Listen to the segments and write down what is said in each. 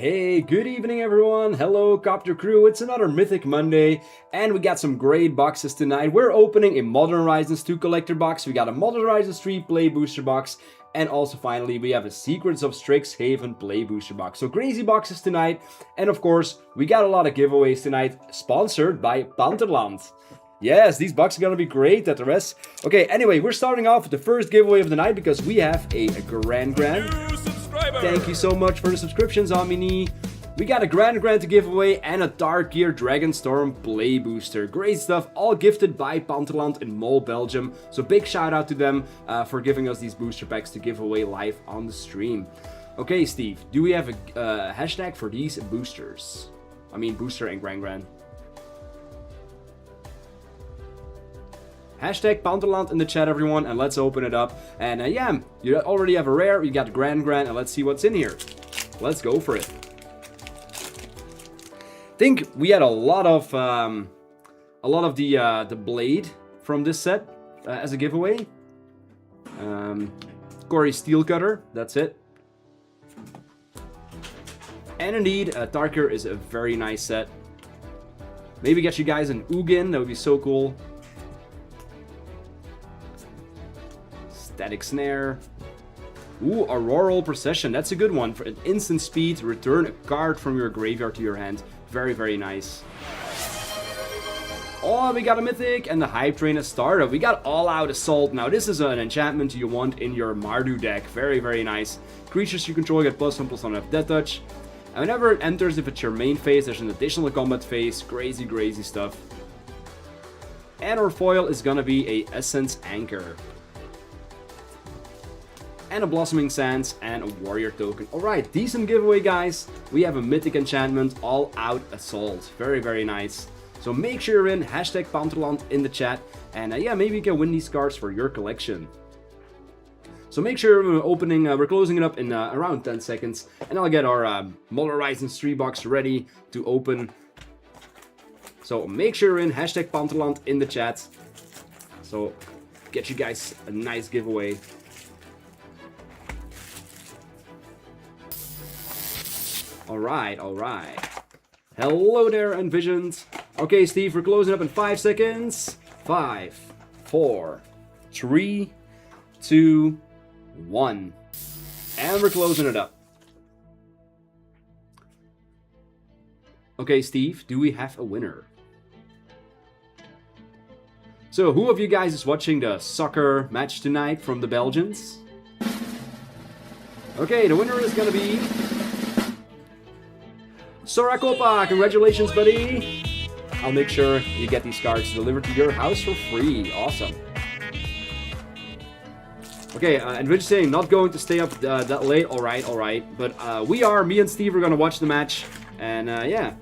Hey, good evening everyone. Hello Copter crew, it's another Mythic Monday and we got some great boxes tonight. We're opening a Modern Horizons 2 collector box, we got a Modern Horizons 3 play booster box, and also finally we have a Secrets of Strixhaven play booster box. So crazy boxes tonight, and of course we got a lot of giveaways tonight, sponsored by Panterland. Yes, these boxes are gonna be great at the rest. Okay, anyway, we're starting off with the first giveaway of the night because we have a Grand. Thank you so much for the subscriptions, Amini. We got a Grand to give away and a Dark Gear Dragonstorm Play Booster. Great stuff, all gifted by Panterland in Mol, Belgium. So big shout out to them for giving us these booster packs to give away live on the stream. Okay, Steve, do we have a hashtag for these boosters? I mean, booster and Grand. Hashtag Panterland in the chat, everyone, and let's open it up. And yeah, you already have a rare, you got Grand, and let's see what's in here. Let's go for it. I think we had a lot of the blade from this set as a giveaway. Corey Steel Cutter, that's it. And indeed, Darker is a very nice set. Maybe get you guys an Ugin, that would be so cool. Static Snare. Ooh, Auroral Procession. That's a good one. For an instant speed, return a card from your graveyard to your hand. Very, very nice. Oh, we got a Mythic and the Hype Train has started. We got All Out Assault. Now, this is an enchantment you want in your Mardu deck. Very, very nice. Creatures you control get +1/+1 of Death Touch. And whenever it enters, if it's your main phase, there's an additional combat phase. Crazy, crazy stuff. And our foil is gonna be a Essence Anchor. And a Blossoming Sands, and a Warrior Token. Alright, decent giveaway, guys. We have a Mythic enchantment, All Out Assault. Very, very nice. So make sure you're in, hashtag Panterland in the chat. And yeah, maybe you can win these cards for your collection. So make sure we're closing it up in around 10 seconds. And I'll get our Modern Horizons 3 box ready to open. So make sure you're in, hashtag Panterland in the chat. So get you guys a nice giveaway. Alright. Hello there, Envisioned. Okay, Steve, we're closing up in 5 seconds. 5, 4, 3, 2, 1. And we're closing it up. Okay, Steve, do we have a winner? So, who of you guys is watching the soccer match tonight from the Belgians? Okay, the winner is gonna be Sorakopa, congratulations, buddy! I'll make sure you get these cards delivered to your house for free. Awesome. Okay, and Rich saying not going to stay up that late. Alright. But me and Steve are gonna watch the match. And yeah.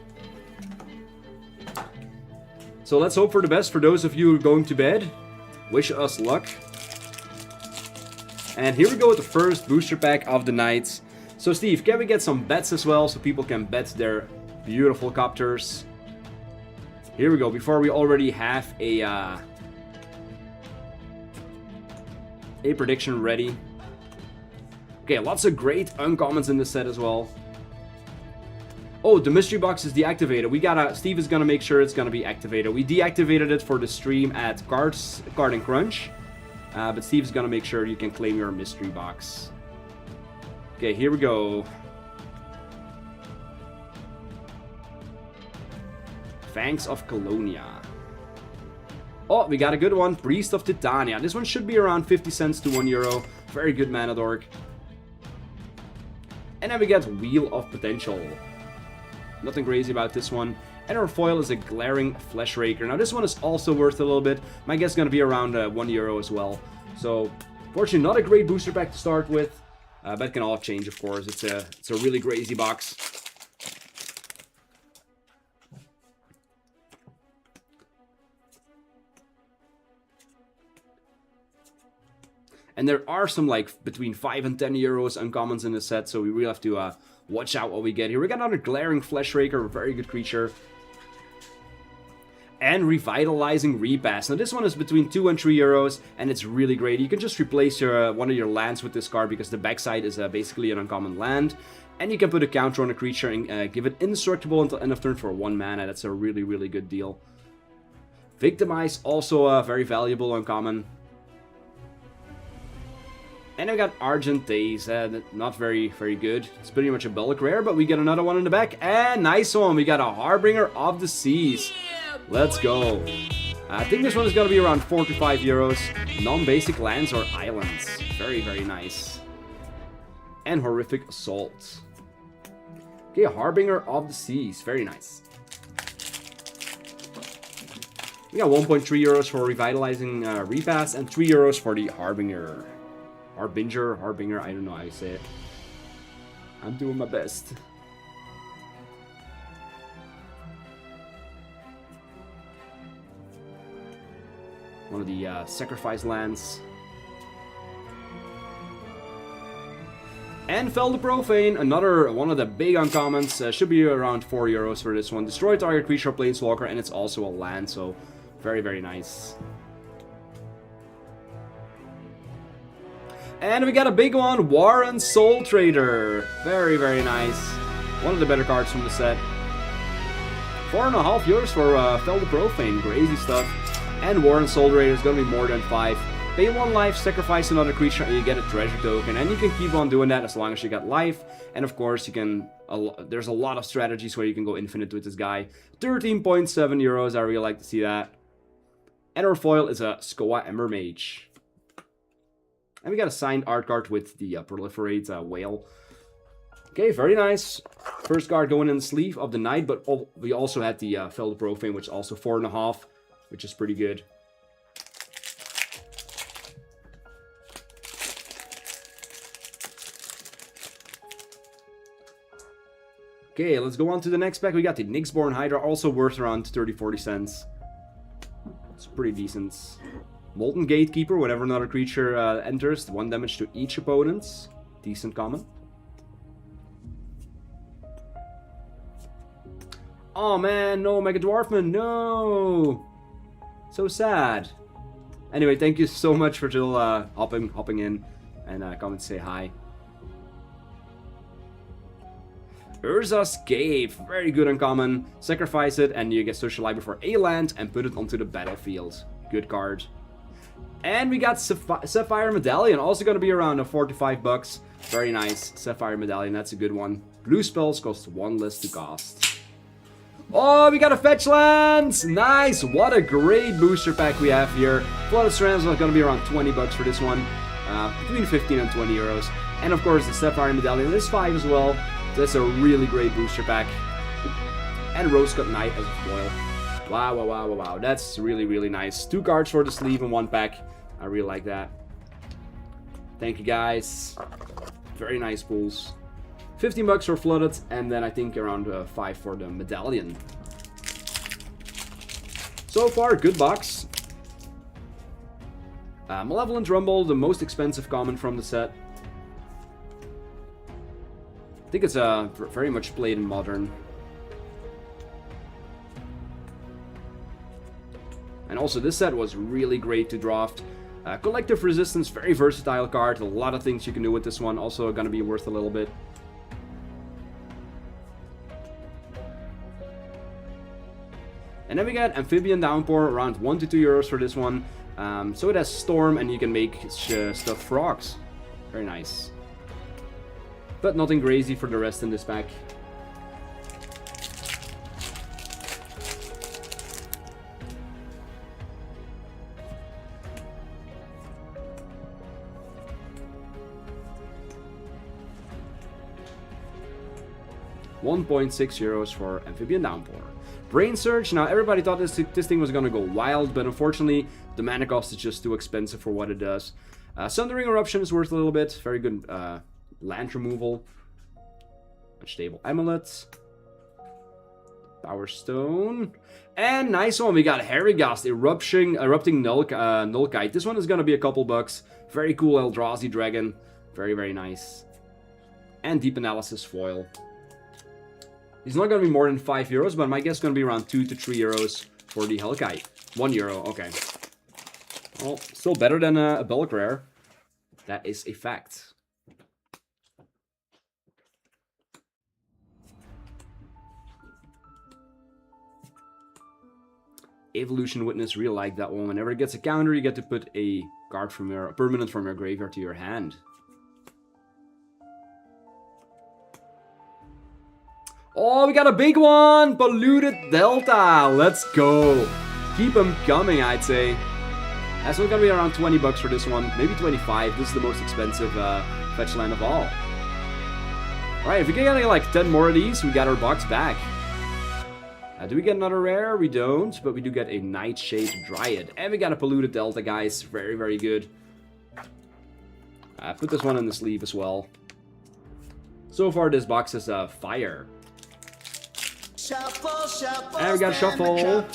So let's hope for the best for those of you who are going to bed. Wish us luck. And here we go with the first booster pack of the night. So Steve, can we get some bets as well so people can bet their beautiful copters? Here we go, before we already have a prediction ready. Okay, lots of great uncommons in this set as well. Oh, the mystery box is deactivated. Steve is gonna make sure it's gonna be activated. We deactivated it for the stream at Card and Crunch. But Steve's gonna make sure you can claim your mystery box. Okay, here we go. Fangs of Colonia. Oh, we got a good one. Priest of Titania. This one should be around 50 cents to €1. Very good mana dork. And then we get Wheel of Potential. Nothing crazy about this one. And our foil is a Glaring Flesh Raker. Now this one is also worth a little bit. My guess is going to be around €1 as well. So, fortunately, not a great booster pack to start with. But it can all change, of course. It's a really crazy box. And there are some like between 5 and 10 euros uncommons in the set, so we really have to watch out what we get here. We got another Glaring Flesh Raker, a very good creature. And Revitalizing Repass. Now this one is between 2 and 3 euros, and it's really great. You can just replace one of your lands with this card because the backside is basically an uncommon land. And you can put a counter on a creature and give it indestructible until end of turn for 1 mana. That's a really, really good deal. Victimize, also very valuable uncommon. And we got Argent Days, not very, very good. It's pretty much a bulk rare, but we get another one in the back. And nice one, we got a Harbinger of the Seas. Let's go. I think this one is going to be around 4 to 5 euros. Non-basic lands or islands. Very, very nice. And Horrific Assault. Okay, Harbinger of the Seas. Very nice. We got 1.3 euros for Revitalizing Repass and 3 euros for the Harbinger. Harbinger, I don't know how you say it. I'm doing my best. One of the sacrifice lands. And Fell the Profane, another one of the big uncommons. Should be around 4 euros for this one. Destroy target creature or planeswalker, and it's also a land, so very, very nice. And we got a big one, Warren Soul Trader. Very, very nice. One of the better cards from the set. 4.5 euros for Fell the Profane, crazy stuff. And Warren Soul Trader is going to be more than 5. Pay 1 life, sacrifice another creature, and you get a treasure token. And you can keep on doing that as long as you got life. And of course, you can. There's a lot of strategies where you can go infinite with this guy. 13.7 euros, I really like to see that. And our foil is a Skoa Ember Mage. And we got a signed art card with the Proliferate Whale. Okay, very nice. First card going in the sleeve of the night, but we also had the Fell the Profane, which is also 4.5, which is pretty good. Okay, let's go on to the next pack. We got the Nyxborn Hydra, also worth around 30-40 cents. It's pretty decent. Molten Gatekeeper, whenever another creature enters, 1 damage to each opponent. Decent common. Oh man, no, Mega Dwarfman, no! So sad. Anyway, thank you so much for still hopping in and coming to say hi. Urza's Cave, very good uncommon. Sacrifice it and you get Social Library for a land and put it onto the battlefield. Good card. And we got Sapphire Medallion, also going to be around 4 to 5 bucks. Very nice. Sapphire Medallion, that's a good one. Blue spells cost 1 less to cast. Oh, we got a fetch lands! Nice! What a great booster pack we have here. Flooded Strands is going to be around 20 bucks for this one. Between 15 and 20 euros. And of course, the Sapphire Medallion is 5 as well. So that's a really great booster pack. And Rosecut Knight as a foil. Wow, wow, wow, wow, wow. That's really, really nice. 2 cards for the sleeve in 1 pack. I really like that. Thank you, guys. Very nice pulls. 15 bucks for Flooded, and then I think around 5 for the Medallion. So far, good box. Malevolent Rumble, the most expensive common from the set. I think it's very much played in Modern. And also, this set was really great to draft. Collective Resistance, very versatile card. A lot of things you can do with this one. Also going to be worth a little bit. And then we got Amphibian Downpour, around 1 to 2 euros for this one. So it has Storm, and you can make stuff frogs. Very nice. But nothing crazy for the rest in this pack. €1.6 for Amphibian Downpour. Brain Surge, now everybody thought this thing was gonna go wild, but unfortunately the mana cost is just too expensive for what it does. Sundering Eruption is worth a little bit, very good land removal. Unstable Amulet. Power Stone. And nice one, we got Harrigast, Erupting Nullkite. This one is gonna be a couple bucks. Very cool Eldrazi Dragon. Very, very nice. And Deep Analysis Foil. It's not going to be more than €5, but my guess is going to be around 2 to 3 euros for the Hellkite. €1, okay. Well, still better than a bulk rare. That is a fact. Evolution Witness, really like that one. Whenever it gets a counter, you get to put a card from a permanent from your graveyard to your hand. Oh, we got a big one! Polluted Delta! Let's go! Keep them coming, I'd say. That's only gonna be around 20 bucks for this one. Maybe 25. This is the most expensive fetch land of all. Alright, if we get like 10 more of these, we got our box back. Do we get another rare? We don't, but we do get a Nightshade Dryad. And we got a Polluted Delta, guys. Very, very good. Put this one in the sleeve as well. So far, this box is fire. Shuffle, shuffle, and we got Shuffle.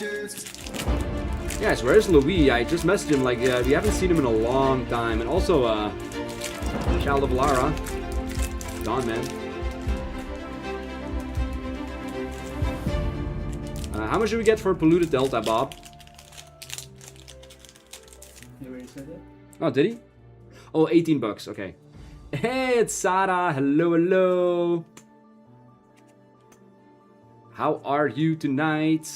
Guys, where's Louis? I just messaged him, like, we haven't seen him in a long time. And also, Child of Lara. Gone, man. How much do we get for Polluted Delta, Bob? You already said that? Oh, did he? Oh, 18 bucks, okay. Hey, it's Sarah. Hello, hello. How are you tonight?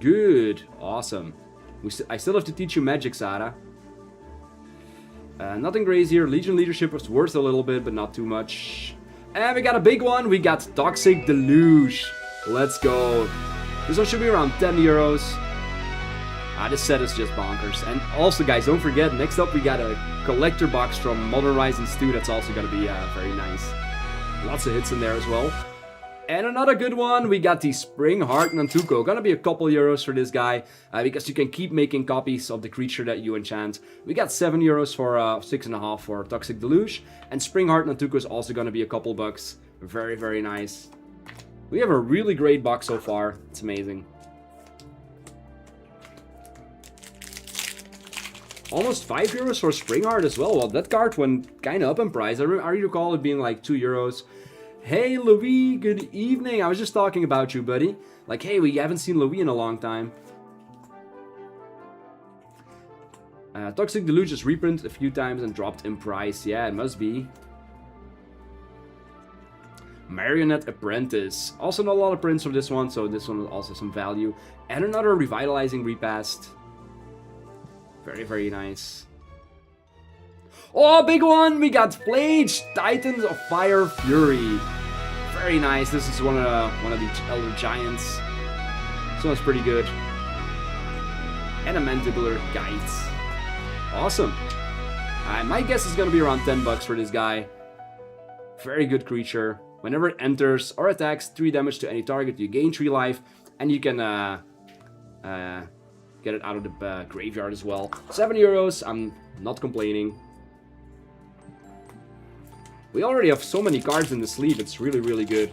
Good. Awesome. I still have to teach you magic, Sarah. Nothing crazier. Legion Leadership was worth a little bit, but not too much. And we got a big one. We got Toxic Deluge. Let's go. This one should be around 10 euros. This set is just bonkers. And also, guys, don't forget, next up we got a collector box from Modern Horizons 2. That's also going to be very nice. Lots of hits in there as well. And another good one, we got the Spring Heart Nantuko. Gonna be a couple euros for this guy, because you can keep making copies of the creature that you enchant. We got 7 euros for 6.5 for Toxic Deluge. And Spring Heart Nantuko is also gonna be a couple bucks. Very, very nice. We have a really great box so far. It's amazing. Almost 5 euros for Spring Heart as well. Well, that card went kind of up in price. I recall it being like 2 euros. Hey, Louis, good evening. I was just talking about you, buddy. Like, hey, we haven't seen Louis in a long time. Toxic Deluge is reprinted a few times and dropped in price. Yeah, it must be. Marionette Apprentice. Also not a lot of prints for this one, so this one has also some value. And another Revitalizing Repast. Very, very nice. Oh, big one! We got Flage, Titans of Fire Fury. Very nice. This is one of the Elder Giants. This one's pretty good. And a Mandibular Guides. Awesome. My guess is gonna be around 10 bucks for this guy. Very good creature. Whenever it enters or attacks, 3 damage to any target, you gain 3 life, and you can get it out of the graveyard as well. 7 euros. I'm not complaining. We already have so many cards in the sleeve, it's really, really good.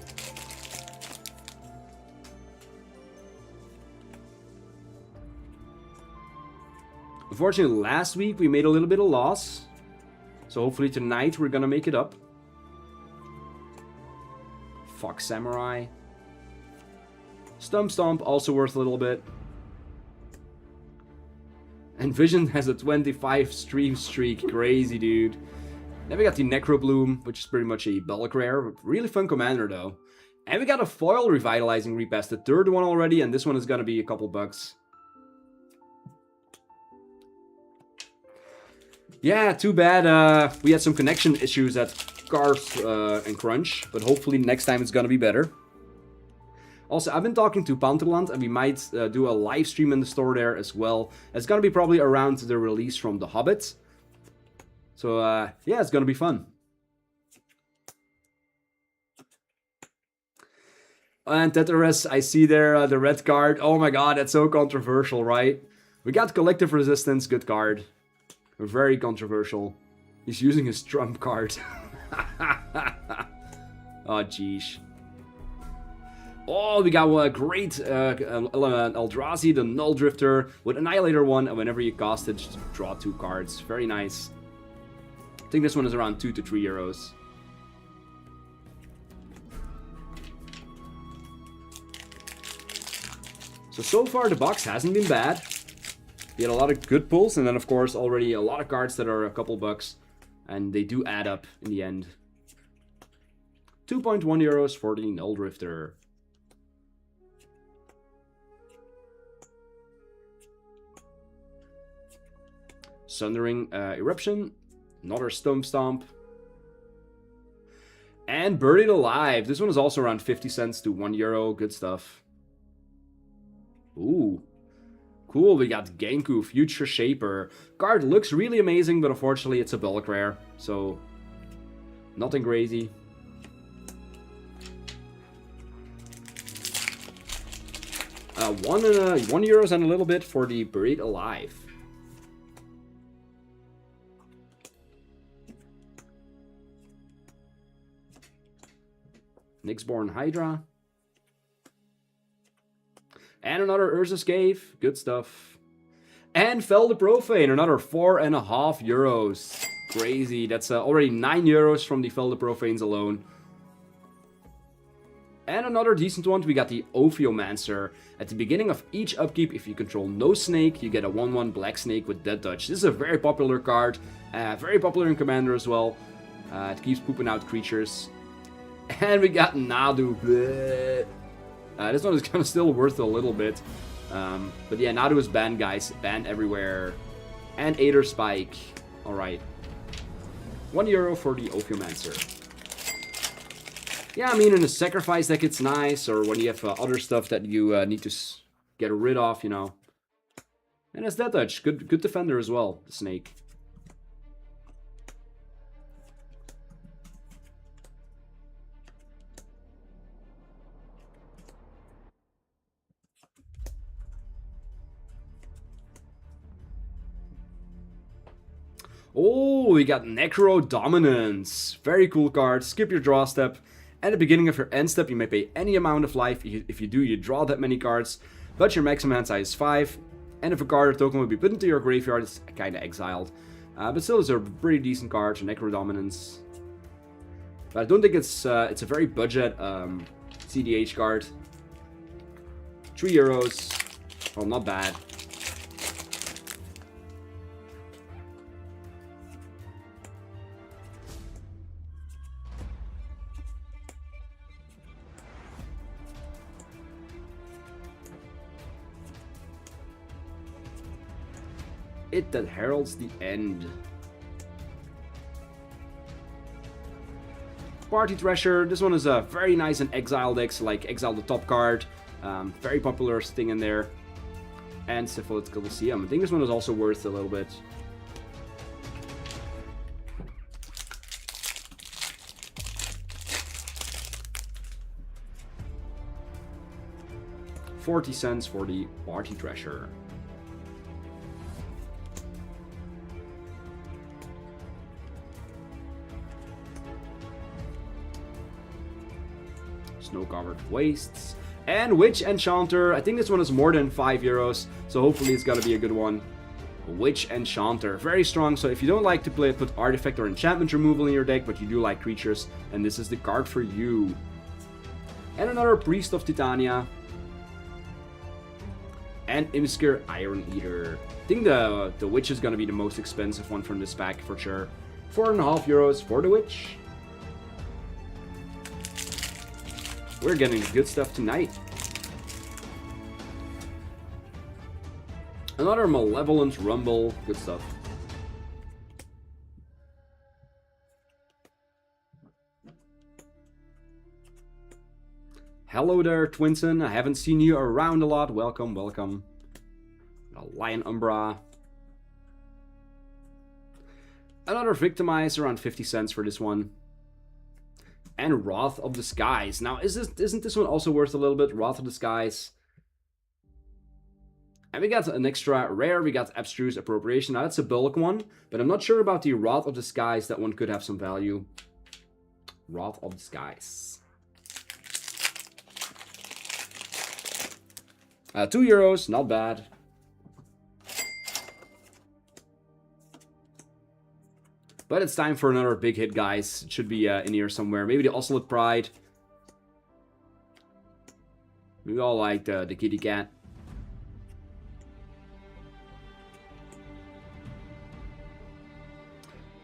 Unfortunately, last week we made a little bit of loss. So hopefully tonight we're gonna make it up. Fox Samurai. Stump Stomp, also worth a little bit. And Vision has a 25 stream streak. Crazy, dude. Then we got the Necrobloom, which is pretty much a bulk rare. Really fun commander, though. And we got a foil Revitalizing Repast, the 3rd one already, and this one is gonna be a couple bucks. Yeah, too bad. We had some connection issues at Cars and Crunch, but hopefully next time it's gonna be better. Also, I've been talking to Panterland, and we might do a live stream in the store there as well. It's gonna be probably around the release from The Hobbit. So, yeah, it's gonna be fun. And Tetris, I see there the red card. Oh my god, that's so controversial, right? We got Collective Resistance, good card. Very controversial. He's using his trump card. Oh, jeez. Oh, we got a great Eldrazi, the Null Drifter, with Annihilator 1, and whenever you cast it, just draw 2 cards. Very nice. I think this one is around 2 to 3 euros. So far the box hasn't been bad. We had a lot of good pulls, and then of course already a lot of cards that are a couple bucks. And they do add up in the end. 2.1 euros for the Null Drifter. Sundering Eruption. Another Stomp. And Buried Alive. This one is also around 50 cents to 1 euro. Good stuff. Ooh. Cool, we got Genku, Future Shaper. Card looks really amazing, but unfortunately it's a bulk rare. So, nothing crazy. €1 and a little bit for the Buried Alive. Nyxborn Hydra. And another Urza's Cave. Good stuff. And Fel the Profane. Another 4.5 euros. Crazy. That's already 9 euros from the Fel the Profanes alone. And another decent one. We got the Ophiomancer. At the beginning of each upkeep, if you control no snake, you get a 1/1 black snake with Dead Touch. This is a very popular card. Very popular in Commander as well. It keeps pooping out creatures. And we got Nadu. This one is kind of still worth a little bit. But yeah, Nadu is banned, guys. Banned everywhere. And Aether Spike. Alright. €1 for the Ophiomancer. Yeah, I mean, in a sacrifice deck it's nice. Or when you have other stuff that you need to get rid of, you know. And it's Death Touch. Good defender as well, the snake. Oh, we got Necro Dominance. Very cool card. Skip your draw step. At the beginning of your end step, you may pay any amount of life. If you do, you draw that many cards. But your maximum hand size is 5. And if a card or token will be put into your graveyard, it's kind of exiled. But still, it's a pretty decent card, Necro Dominance. But I don't think it's a very budget CDH card. €3. Well, not bad. It that heralds the end. Party Treasure. This one is very nice in exile decks, like exile the top card. Very popular thing in there. And Syphilitic Colosseum. I think this one is also worth a little bit. $0.40 for the Party Treasure. Snow-covered wastes. And Witch Enchanter. I think this one is more than €5, so hopefully it's gonna be a good one. Witch Enchanter. Very strong, so if you don't like to put artifact or enchantment removal in your deck, but you do like creatures, then this is the card for you. And another Priest of Titania. And Imskir Iron Eater. I think the Witch is gonna be the most expensive one from this pack for sure. €4.5 for the Witch. We're getting the good stuff tonight. Another Malevolent Rumble. Good stuff. Hello there, Twinson. I haven't seen you around a lot. Welcome, welcome. A Lion Umbra. Another Victimize, around 50 cents for this one. And Wrath of the Skies. Now, isn't this one also worth a little bit? Wrath of the Skies. And we got an extra rare. We got Abstruse Appropriation. Now, that's a bulk one. But I'm not sure about the Wrath of the Skies. That one could have some value. Wrath of the Skies. €2. Not bad. But it's time for another big hit, guys. It should be in here somewhere. Maybe the Ocelot Pride. We all like the kitty cat.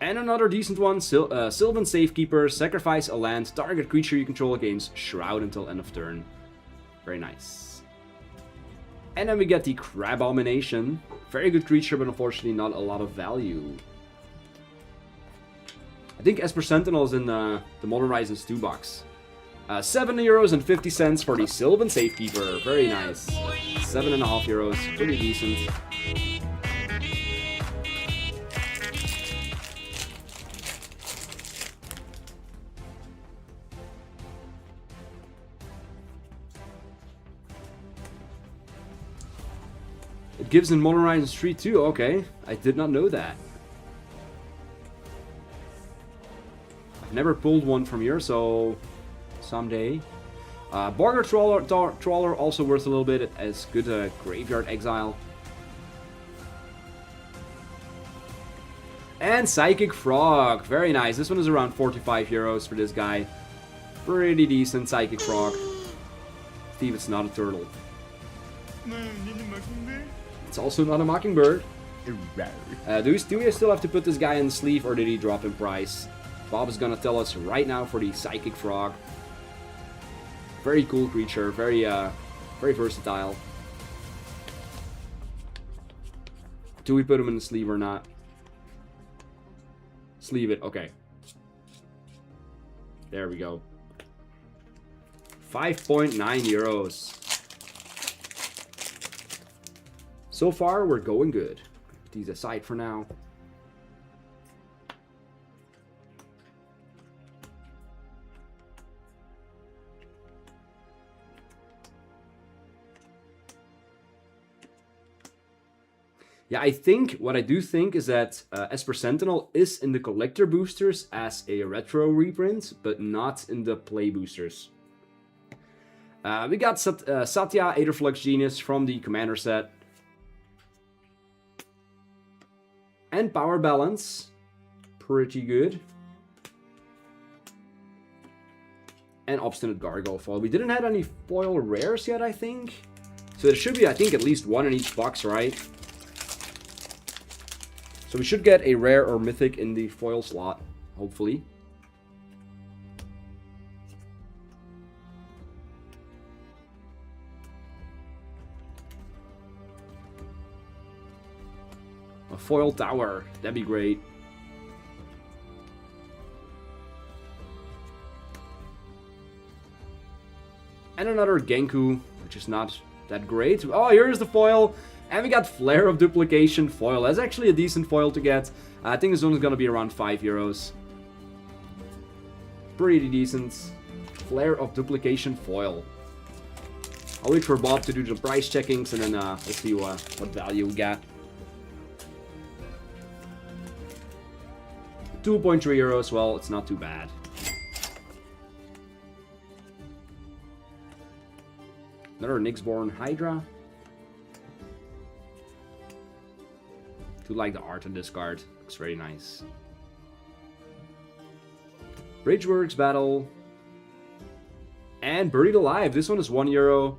And another decent one, Sylvan Safekeeper. Sacrifice a land. Target creature you control gains Shroud until end of turn. Very nice. And then we get the Crabomination. Very good creature, but unfortunately not a lot of value. I think Esper Sentinel is in the Modern Horizons 2 box. €7.50 for the Sylvan Safekeeper. Very nice. €7.50. Pretty decent. It gives in Modern Horizons 3 too. Okay, I did not know that. I've never pulled one from here, so someday. Borger Trawler also worth a little bit as good graveyard exile. And Psychic Frog, very nice. This one is around €45 for this guy. Pretty decent Psychic Frog. Steve, it's not a turtle. It's also not a Mockingbird. Do we still have to put this guy in the sleeve, or did he drop in price? Bob is gonna tell us right now for the Psychic Frog. Very cool creature, very versatile. Do we put him in the sleeve or not? Sleeve it, okay. There we go. €5.9. So far, we're going good. Put these aside for now. Yeah, what I do think is that Esper Sentinel is in the collector boosters as a retro reprint, but not in the play boosters. We got Satya, Aetherflux Genius from the Commander set. And Power Balance, pretty good. And Obstinate Gargoyle foil. We didn't have any foil rares yet, I think. So there should be, I think, at least one in each box, right? So we should get a rare or mythic in the foil slot, hopefully. A foil tower, that'd be great. And another Genku, which is not that great. Oh, here's the foil. And we got Flare of Duplication foil. That's actually a decent foil to get. I think this one is going to be around €5. Pretty decent. Flare of Duplication foil. I'll wait for Bob to do the price checkings, and then we'll see what value we got. €2.3. Well, it's not too bad. Another Nyxborn Hydra. Do like the art on this card. Looks very nice. Bridgeworks Battle. And Buried Alive. This one is €1.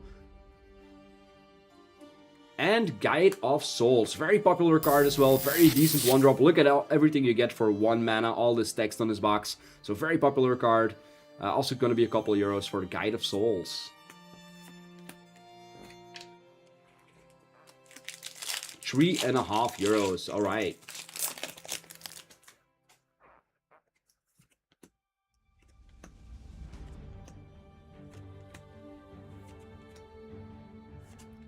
And Guide of Souls. Very popular card as well. Very decent 1-drop. Look at everything you get for 1 mana. All this text on this box. So very popular card. Also going to be a couple euros for the Guide of Souls. €3.50. All right.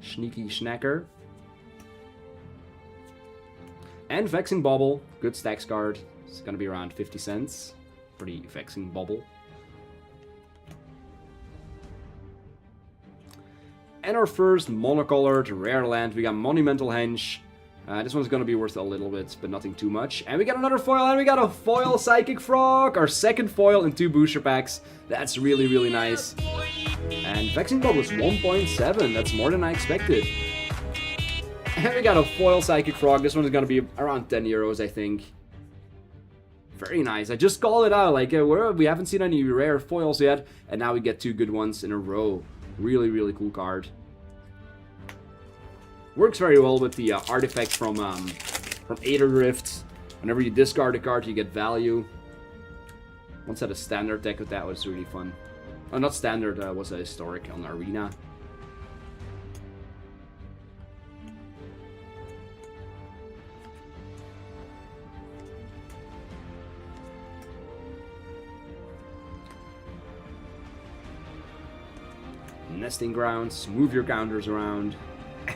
Sneaky Snacker. And Vexing Bauble. Good stacks card. It's going to be around 50 cents for the Vexing Bauble. And our first monocolored rare land, we got Monumental Henge. This one's going to be worth a little bit, but nothing too much. And we got another foil, and we got a foil Psychic Frog. Our second foil in 2 booster packs. That's really, really nice. And Vexing Bubble is 1.7. That's more than I expected. And we got a foil Psychic Frog. This one is going to be around €10, I think. Very nice. I just called it out. Like, we haven't seen any rare foils yet. And now we get 2 good ones in a row. Really, really cool card. Works very well with the artifact from Aether Rift. Whenever you discard a card, you get value. Once had a standard deck with that, was really fun. Oh, not standard, was a historic on Arena. Nesting grounds, move your counters around.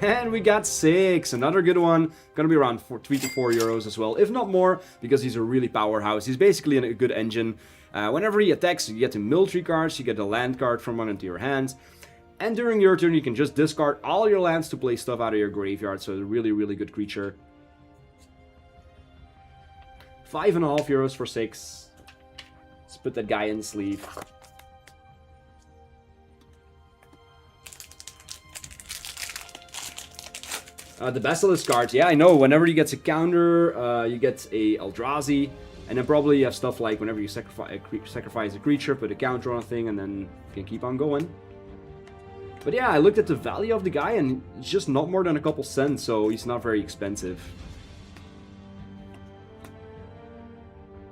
And we got 6, another good one. Gonna be around 3 to 4 euros as well, if not more, because he's a really powerhouse. He's basically a good engine. Whenever he attacks, you get the military cards, you get a land card from one into your hands. And during your turn, you can just discard all your lands to play stuff out of your graveyard, so a really, really good creature. 5.5 euros for 6. Let's put that guy in the sleeve. The Basilisk cards, yeah, I know. Whenever you get a counter, you get a Eldrazi, and then probably you have stuff like whenever you sacrifice a creature, put a counter on a thing, and then you can keep on going. But yeah, I looked at the value of the guy, and it's just not more than a couple cents, so he's not very expensive.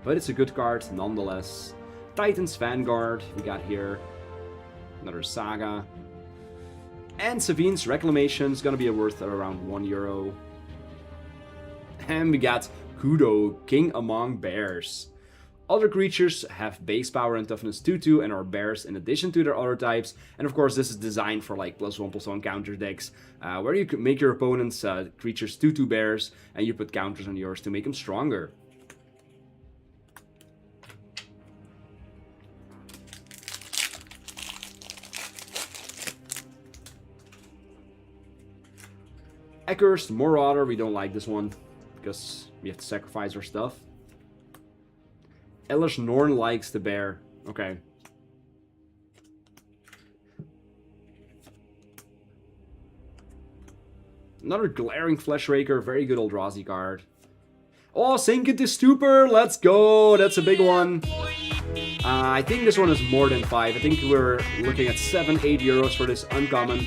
But it's a good card, nonetheless. Titan's Vanguard, we got here. Another Saga. And Savine's Reclamation is going to be worth around 1 euro. And we got Kudo, King Among Bears. Other creatures have base power and toughness 2/2 and are bears in addition to their other types. And of course this is designed for like +1/+1 counter decks, where you can make your opponent's creatures 2/2 bears and you put counters on yours to make them stronger. Accursed Marauder, we don't like this one, because we have to sacrifice our stuff. Elish Norn likes the bear. Okay. Another Glaring Fleshraker, very good Eldrazi card. Oh, Sink into Stupor, let's go, that's a big one. I think this one is more than 5. I think we're looking at 7-8 euros for this uncommon.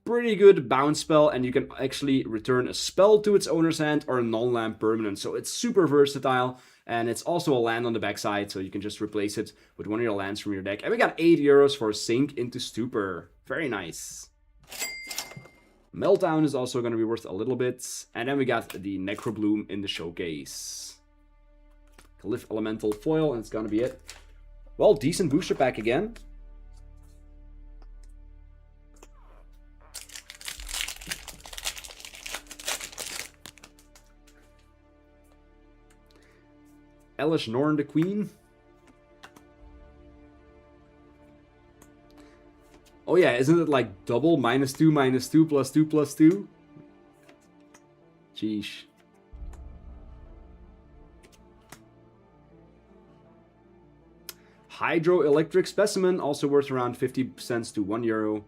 Pretty good bounce spell, and you can actually return a spell to its owner's hand or a non-land permanent, so it's super versatile, and it's also a land on the backside, so you can just replace it with one of your lands from your deck. And we got 8 euros for Sink into Stupor. Very nice. Meltdown is also going to be worth a little bit, and then we got the Necrobloom in the showcase. Glyph Elemental foil, and it's going to be it. Well, decent booster pack again. Elish Norn the Queen. Oh yeah, isn't it like double -2, -2, +2, +2? Sheesh. Hydroelectric Specimen, also worth around 50 cents to 1 euro.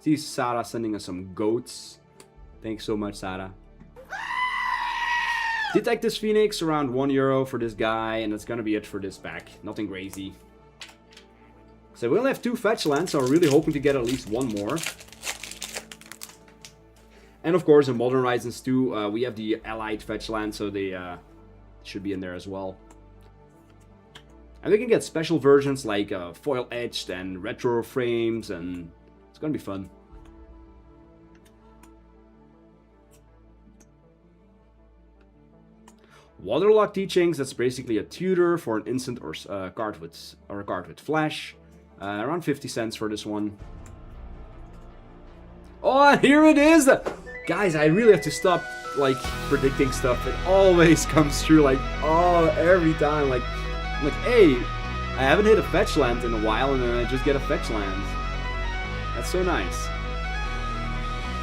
See Sarah sending us some goats. Thanks so much, Sarah. Detectives Phoenix, around 1 euro for this guy, and that's gonna be it for this pack. Nothing crazy. So we only have 2 fetch lands, so we're really hoping to get at least 1 more. And of course, in Modern Horizons 2, we have the Allied fetch land, so they should be in there as well. And we can get special versions like foil etched and retro frames, and it's gonna be fun. Waterlogged Teachings, that's basically a tutor for an instant or a card with flash. Around 50 cents for this one. Oh, and here it is! Guys, I really have to stop like predicting stuff. It always comes true, like, oh, every time. Like, hey, I haven't hit a fetch land in a while, and then I just get a fetch land. That's so nice.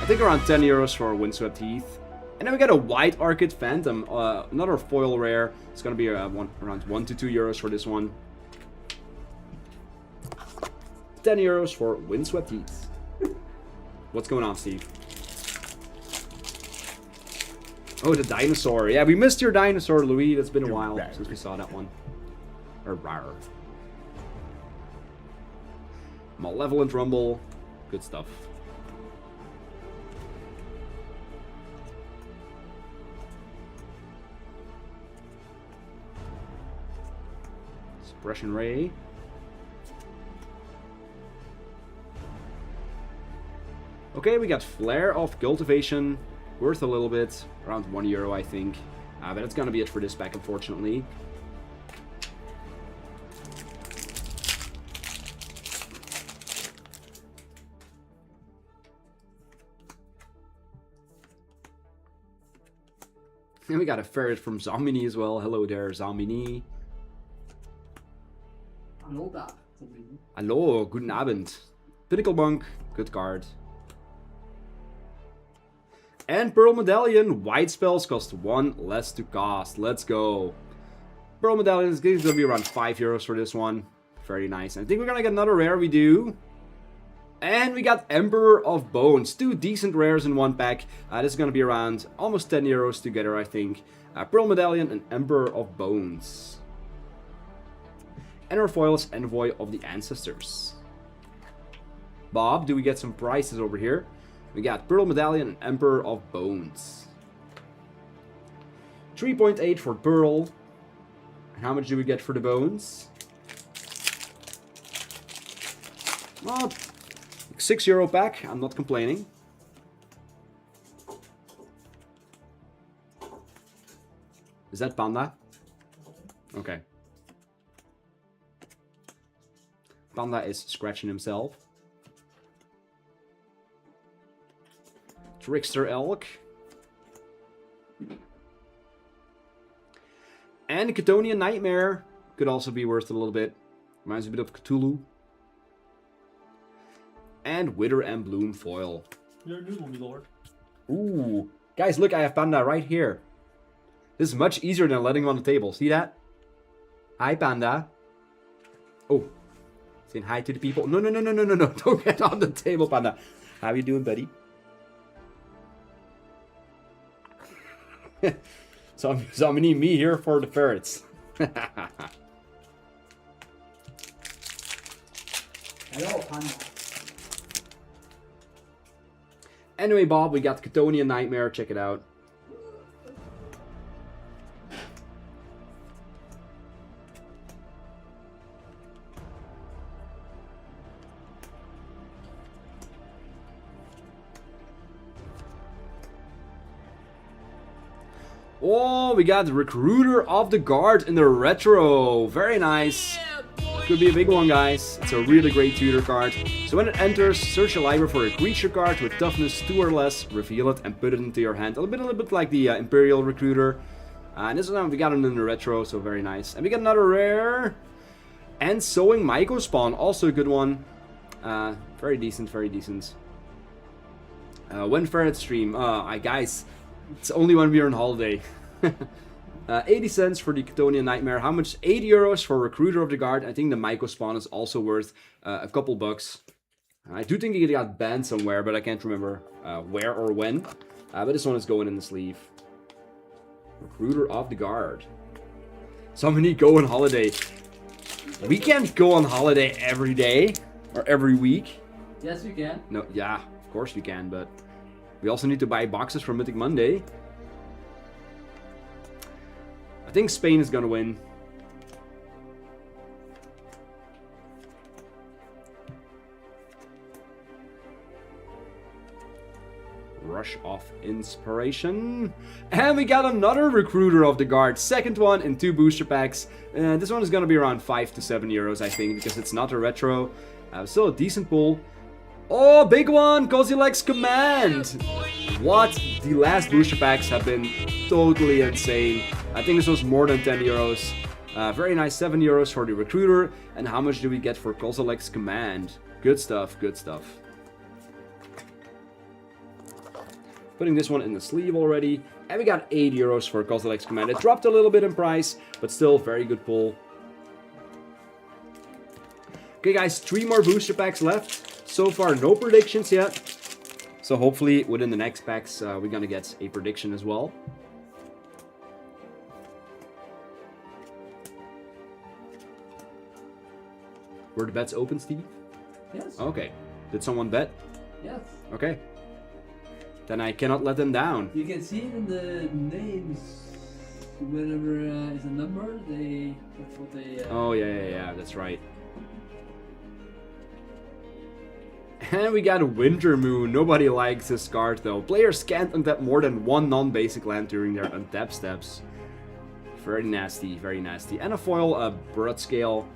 I think around 10 euros for Windswept Heath. And then we got a White Orchid Phantom, another foil rare. It's going to be around 1 to 2 euros for this one. 10 euros for Windswept Heath. What's going on, Steve? Oh, the dinosaur. Yeah, we missed your dinosaur, Louis. It's been a while since we saw that one. Or rar. Malevolent Rumble. Good stuff. Suppression Ray. Okay, we got Flare of Cultivation, worth a little bit, around €1 I think. But that's gonna be it for this pack, unfortunately. And we got a ferret from Zombini as well. Hello there, Zombini. Hallo da. Hallo, guten Abend. Pinnacle Monk, good card. And Pearl Medallion, white spells cost 1 less to cast. Let's go. Pearl Medallion is going to be around €5 for this one. Very nice. I think we're going to get another rare, we do. And we got Emperor of Bones. 2 decent rares in one pack. This is going to be around almost €10 together, I think. Pearl Medallion and Emperor of Bones. And our foil is Envoy of the Ancestors. Bob, do we get some prices over here? We got Pearl Medallion and Emperor of Bones. 3.8 for Pearl. And how much do we get for the Bones? Well, €6 pack. I'm not complaining. Is that Panda? Okay. Panda is scratching himself. Trickster Elk. And Chthonian Nightmare. Could also be worth a little bit. Reminds me a bit of Cthulhu. And Wither and Bloom foil. You're a new one, my lord. Ooh. Guys, look, I have Panda right here. This is much easier than letting him on the table. See that? Hi, Panda. Oh. Saying hi to the people. No. Don't get on the table, Panda. How you doing, buddy? So I'm gonna need me here for the ferrets. Hello, Panda. Anyway, Bob, we got Chthonian Nightmare. Check it out. Oh, we got the Recruiter of the Guard in the retro. Very nice. Could be a big one, guys. It's a really great tutor card. So when it enters, search your library for a creature card with toughness 2 or less, reveal it, and put it into your hand. A little bit like the Imperial Recruiter. And this one we got it in the retro, so very nice. And we got another rare. And Sowing Mycospawn, also a good one. Very decent, very decent. When Ferret stream, guys, it's only when we're on holiday. 80 cents for the Chthonian Nightmare. How much? €8 for Recruiter of the Guard. I think the Mycospawn is also worth a couple bucks. I do think it got banned somewhere, but I can't remember where or when. But this one is going in the sleeve. Recruiter of the Guard. Somebody go on holiday. We can't go on holiday every day or every week. Yes, we can. No, yeah, of course we can, but we also need to buy boxes for Mythic Monday. I think Spain is gonna win. Rush of Inspiration. And we got another Recruiter of the Guard. Second one in 2 booster packs. This one is gonna be around €5 to €7, I think, because it's not a retro. Still a decent pull. Oh, big one! Kozilek's Command! What? The last booster packs have been totally insane. I think this was more than €10. Very nice, €7 for the Recruiter. And how much do we get for Kozilek's Command? Good stuff, good stuff. Putting this one in the sleeve already. And we got €8 for Kozilek's Command. It dropped a little bit in price, but still very good pull. Okay guys, 3 more booster packs left. So far, no predictions yet. So hopefully within the next packs, we're gonna get a prediction as well. Were the bets open, Steve? Yes. Okay. Did someone bet? Yes. Okay. Then I cannot let them down. You can see it in the names. whatever is a number, that's what they. Oh yeah, that's right. And we got a Winter Moon. Nobody likes this card though. Players can't untap more than one non-basic land during their untap steps. Very nasty, very nasty. And a foil, a Brood Scale.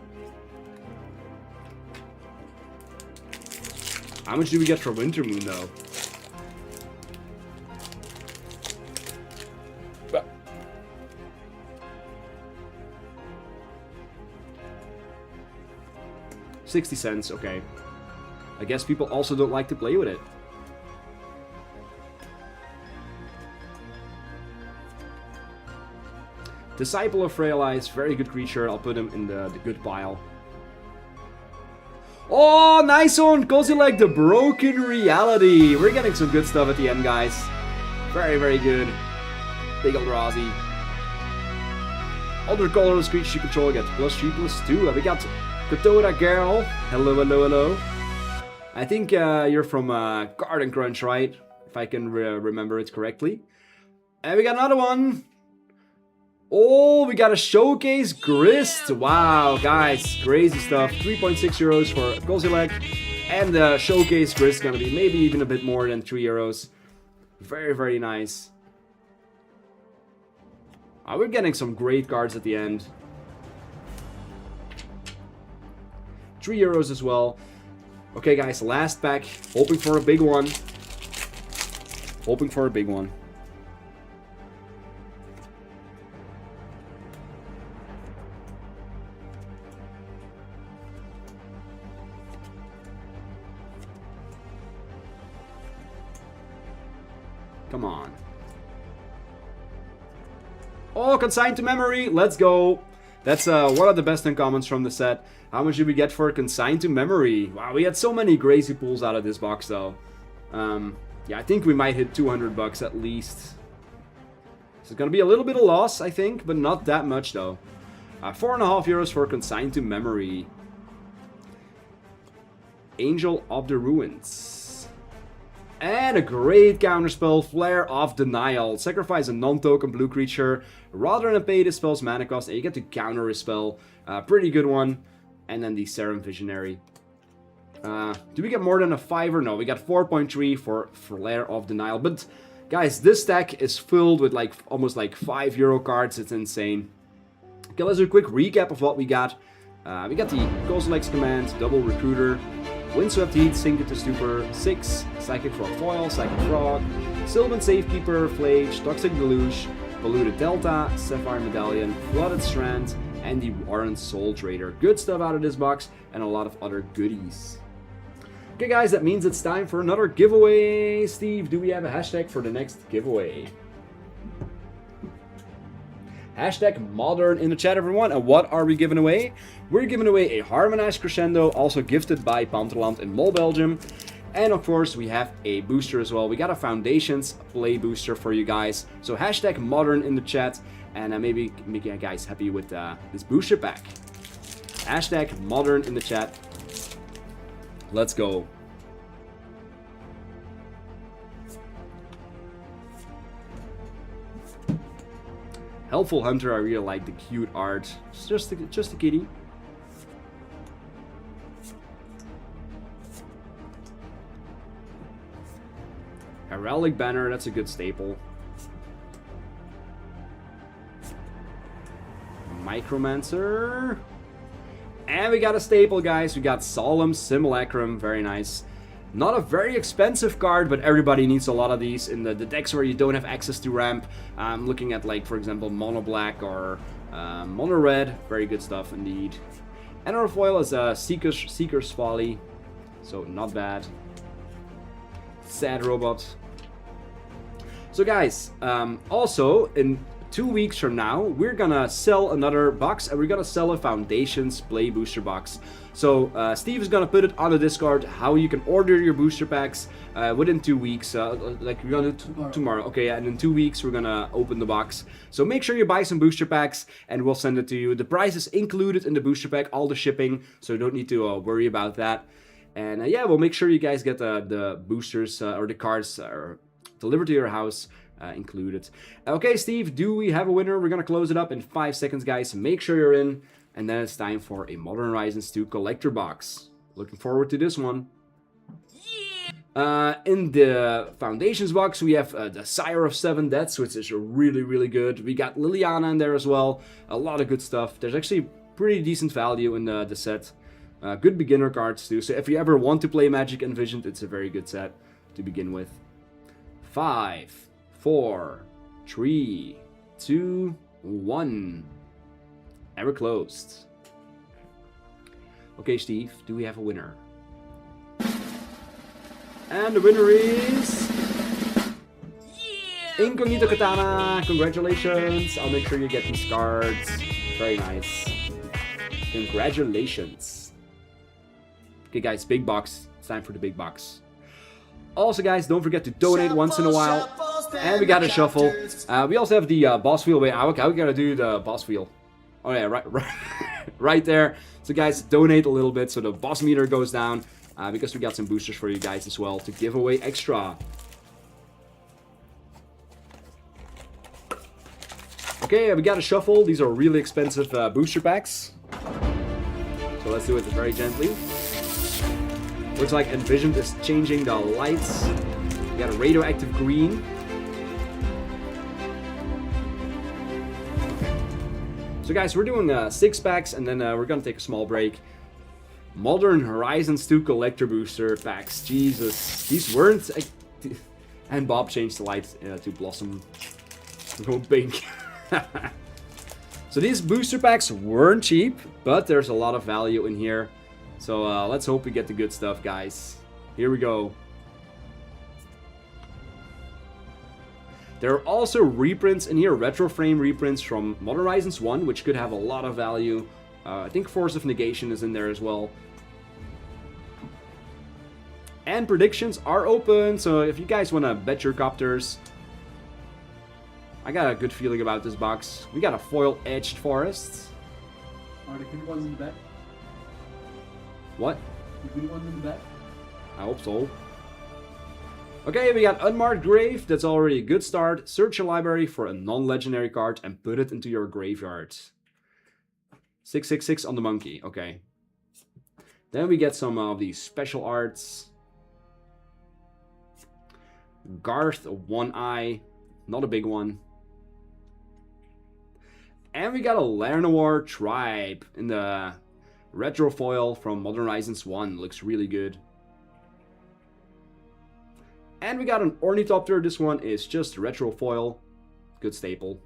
How much do we get for Winter Moon though? But 60 cents, okay. I guess people also don't like to play with it. Disciple of Frail Eyes, very good creature. I'll put him in the good pile. Oh, nice one! Cozy like the Broken Reality. We're getting some good stuff at the end, guys. Very, very good. Big Eldrazi. Other colorless creatures you control get +3/+2. And we got Kotoda Girl. Hello, hello, hello. I think you're from Garden Crunch, right? If I can remember it correctly. And we got another one. Oh, we got a Showcase Grist. Wow, guys, crazy stuff. 3.6 euros for Kozilek. And the Showcase Grist is going to be maybe even a bit more than 3 euros. Very, very nice. We're getting some great cards at the end. 3 euros as well. Okay, guys, last pack. Hoping for a big one. Hoping for a big one. Come on. Oh, Consigned to Memory. Let's go. That's one of the best uncommons from the set. How much did we get for Consigned to Memory? Wow, we had so many crazy pulls out of this box, though. Yeah, I think we might hit 200 bucks at least. So it's going to be a little bit of loss, I think, but not that much, though. 4.5 euros for Consigned to Memory. Angel of the Ruins. And a great counterspell, Flare of Denial. Sacrifice a non-token blue creature rather than pay the spell's mana cost, and you get to counter a spell. Pretty good one. And then the Serum Visionary. Do we get more than a 5 or no? We got 4.3 for Flare of Denial. But guys, this stack is filled with like almost like 5 euro cards. It's insane. Okay, let's do a quick recap of what we got. We got the Kozilek's Command, Double Recruiter, Windswept Heat, Sink into Stupor, 6, Psychic Frog Foil, Psychic Frog, Sylvan Safekeeper, Flage, Toxic Deluge, Polluted Delta, Sapphire Medallion, Flooded Strand, and the Warren Soul Trader. Good stuff out of this box, and a lot of other goodies. Okay guys, that means it's time for another giveaway. Steve, do we have a hashtag for the next giveaway? Hashtag Modern in the chat, everyone. And what are we giving away? We're giving away a Harmonized Crescendo, also gifted by Panterland in Mol, Belgium. And of course, we have a booster as well. We got a Foundations Play booster for you guys. So hashtag Modern in the chat. And maybe make you guys happy with this booster pack. Hashtag Modern in the chat. Let's go. Helpful Hunter, I really like the cute art. It's just a kitty. Heraldic Banner, that's a good staple. Micromancer. And we got a staple, guys. We got Solemn Simulacrum, very nice. Not a very expensive card, but everybody needs a lot of these in the decks where you don't have access to ramp. I'm looking at, like, for example, Mono Black or Mono Red. Very good stuff indeed. And our foil is a Seeker's Folly, so not bad. Sad Robot. So guys, also in 2 weeks from now, we're gonna sell another box, and we're gonna sell a Foundations Play booster box. So Steve is gonna put it on the Discord how you can order your booster packs within 2 weeks. Like we're gonna do tomorrow. Okay, and in 2 weeks we're gonna open the box. So make sure you buy some booster packs, and we'll send it to you. The price is included in the booster pack, all the shipping, so you don't need to worry about that. And yeah, we'll make sure you guys get the boosters or the cards delivered to your house included. Okay, Steve, do we have a winner? We're gonna close it up in 5 seconds, guys. Make sure you're in, and then it's time for a Modern Horizons 2 collector box. Looking forward to this one. In the Foundations box, we have the Sire of Seven Deaths, which is really, really good. We got Liliana in there as well. A lot of good stuff. There's actually pretty decent value in the set. Good beginner cards too. So if you ever want to play Magic Envisioned, it's a very good set to begin with. 5, 4, 3, 2, 1. And we're closed. Okay, Steve, do we have a winner? And the winner is... Incognito Katana. Congratulations. I'll make sure you get these cards. Very nice. Congratulations. Okay, guys, big box. It's time for the big box. Also, guys, don't forget to donate once in a while. And we got a shuffle. We also have the boss wheel. Wait, how we gotta do the boss wheel? Oh yeah, right there. So, guys, donate a little bit so the boss meter goes down. Because we got some boosters for you guys as well to give away extra. Okay, we got a shuffle. These are really expensive booster packs. So let's do it very gently. Looks like Envisioned is changing the lights. We got a radioactive green. So guys, we're doing 6 packs and then we're gonna take a small break. Modern Horizons 2 collector booster packs. Jesus, these weren't. And Bob changed the light to Blossom. Go pink. So these booster packs weren't cheap, but there's a lot of value in here. So let's hope we get the good stuff, guys. Here we go. There are also reprints in here, retro frame reprints from Modern Horizons 1, which could have a lot of value. I think Force of Negation is in there as well. And predictions are open, so if you guys want to bet your copters, I got a good feeling about this box. We got a foil edged forest. Are the good ones in the back? What? The good ones in the back? I hope so. Okay, we got Unmarked Grave. That's already a good start. Search your library for a non-legendary card and put it into your graveyard. 666 on the monkey. Okay. Then we get some of these special arts. Garth, one eye. Not a big one. And we got a Lernowar Tribe in the retro foil from Modern Horizons 1. Looks really good. And we got an Ornithopter. This one is just retro foil. Good staple.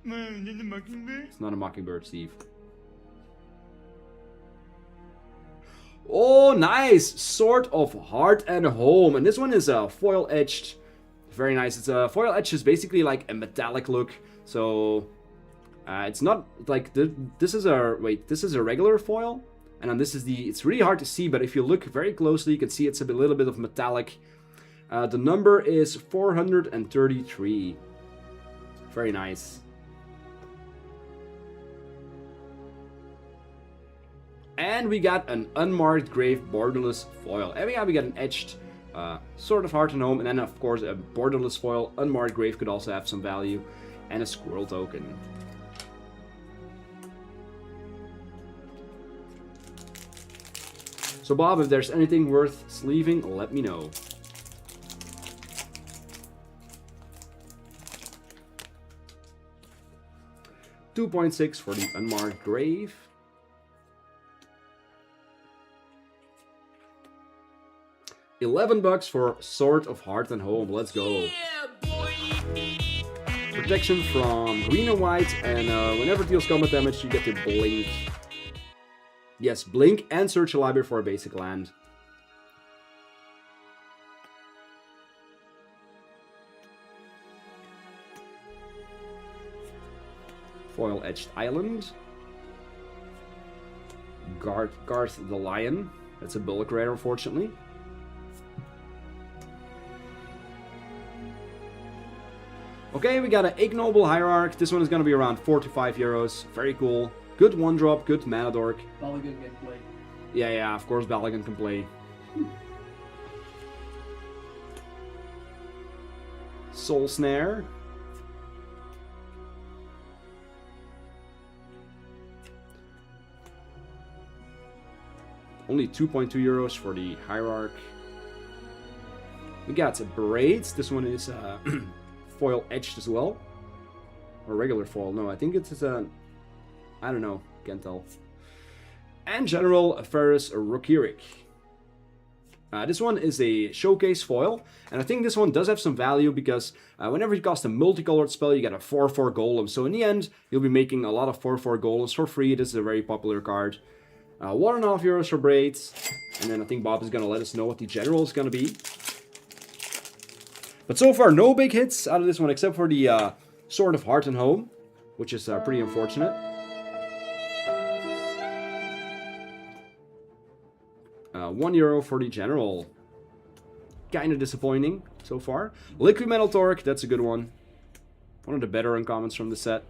It's not a Mockingbird, Steve. Oh, nice! Sword of Heart and Home. And this one is a foil edged. Very nice. It's a foil edge is basically like a metallic look. So it's not like this is a regular foil, and then this is it's really hard to see, but if you look very closely, you can see it's a little bit of metallic. The number is 433. Very nice. And we got an Unmarked Grave borderless foil. And we got an edged Sword of Heart and Home, and then of course a borderless foil. Unmarked Grave could also have some value, and a squirrel token. So Bob, if there's anything worth sleeving, let me know. $2.6 for the Unmarked Grave. $11 for Sword of Heart and Home. Let's go. Yeah, protection from green and white, and whenever it deals combat damage, you get to blink. Yes, blink and search a library for a basic land. Foil Edged Island. Garth the Lion. That's a bulk rare, unfortunately. Okay, we got an Ignoble Hierarch. This one is going to be around 4 to 5 euros. Very cool. Good one drop, good mana dork. Balagan can play. Yeah, of course Balagan can play. Soul Snare. Only 2.2 euros for the Hierarch. We got Braids. This one is foil etched as well. Or regular foil. No, I think it's a... I don't know. Can't tell. And General Ferrus Rokirik. This one is a showcase foil. And I think this one does have some value because whenever you cast a multicolored spell, you get a 4/4 golem. So in the end, you'll be making a lot of 4/4 golems for free. This is a very popular card. 1.5 euros for Braids. And then I think Bob is going to let us know what the general is going to be. But so far, no big hits out of this one except for the Sword of Heart and Home, which is pretty unfortunate. €1 for the general. Kind of disappointing so far. Liquid Metal Torque, that's a good one. One of the better uncommons from the set.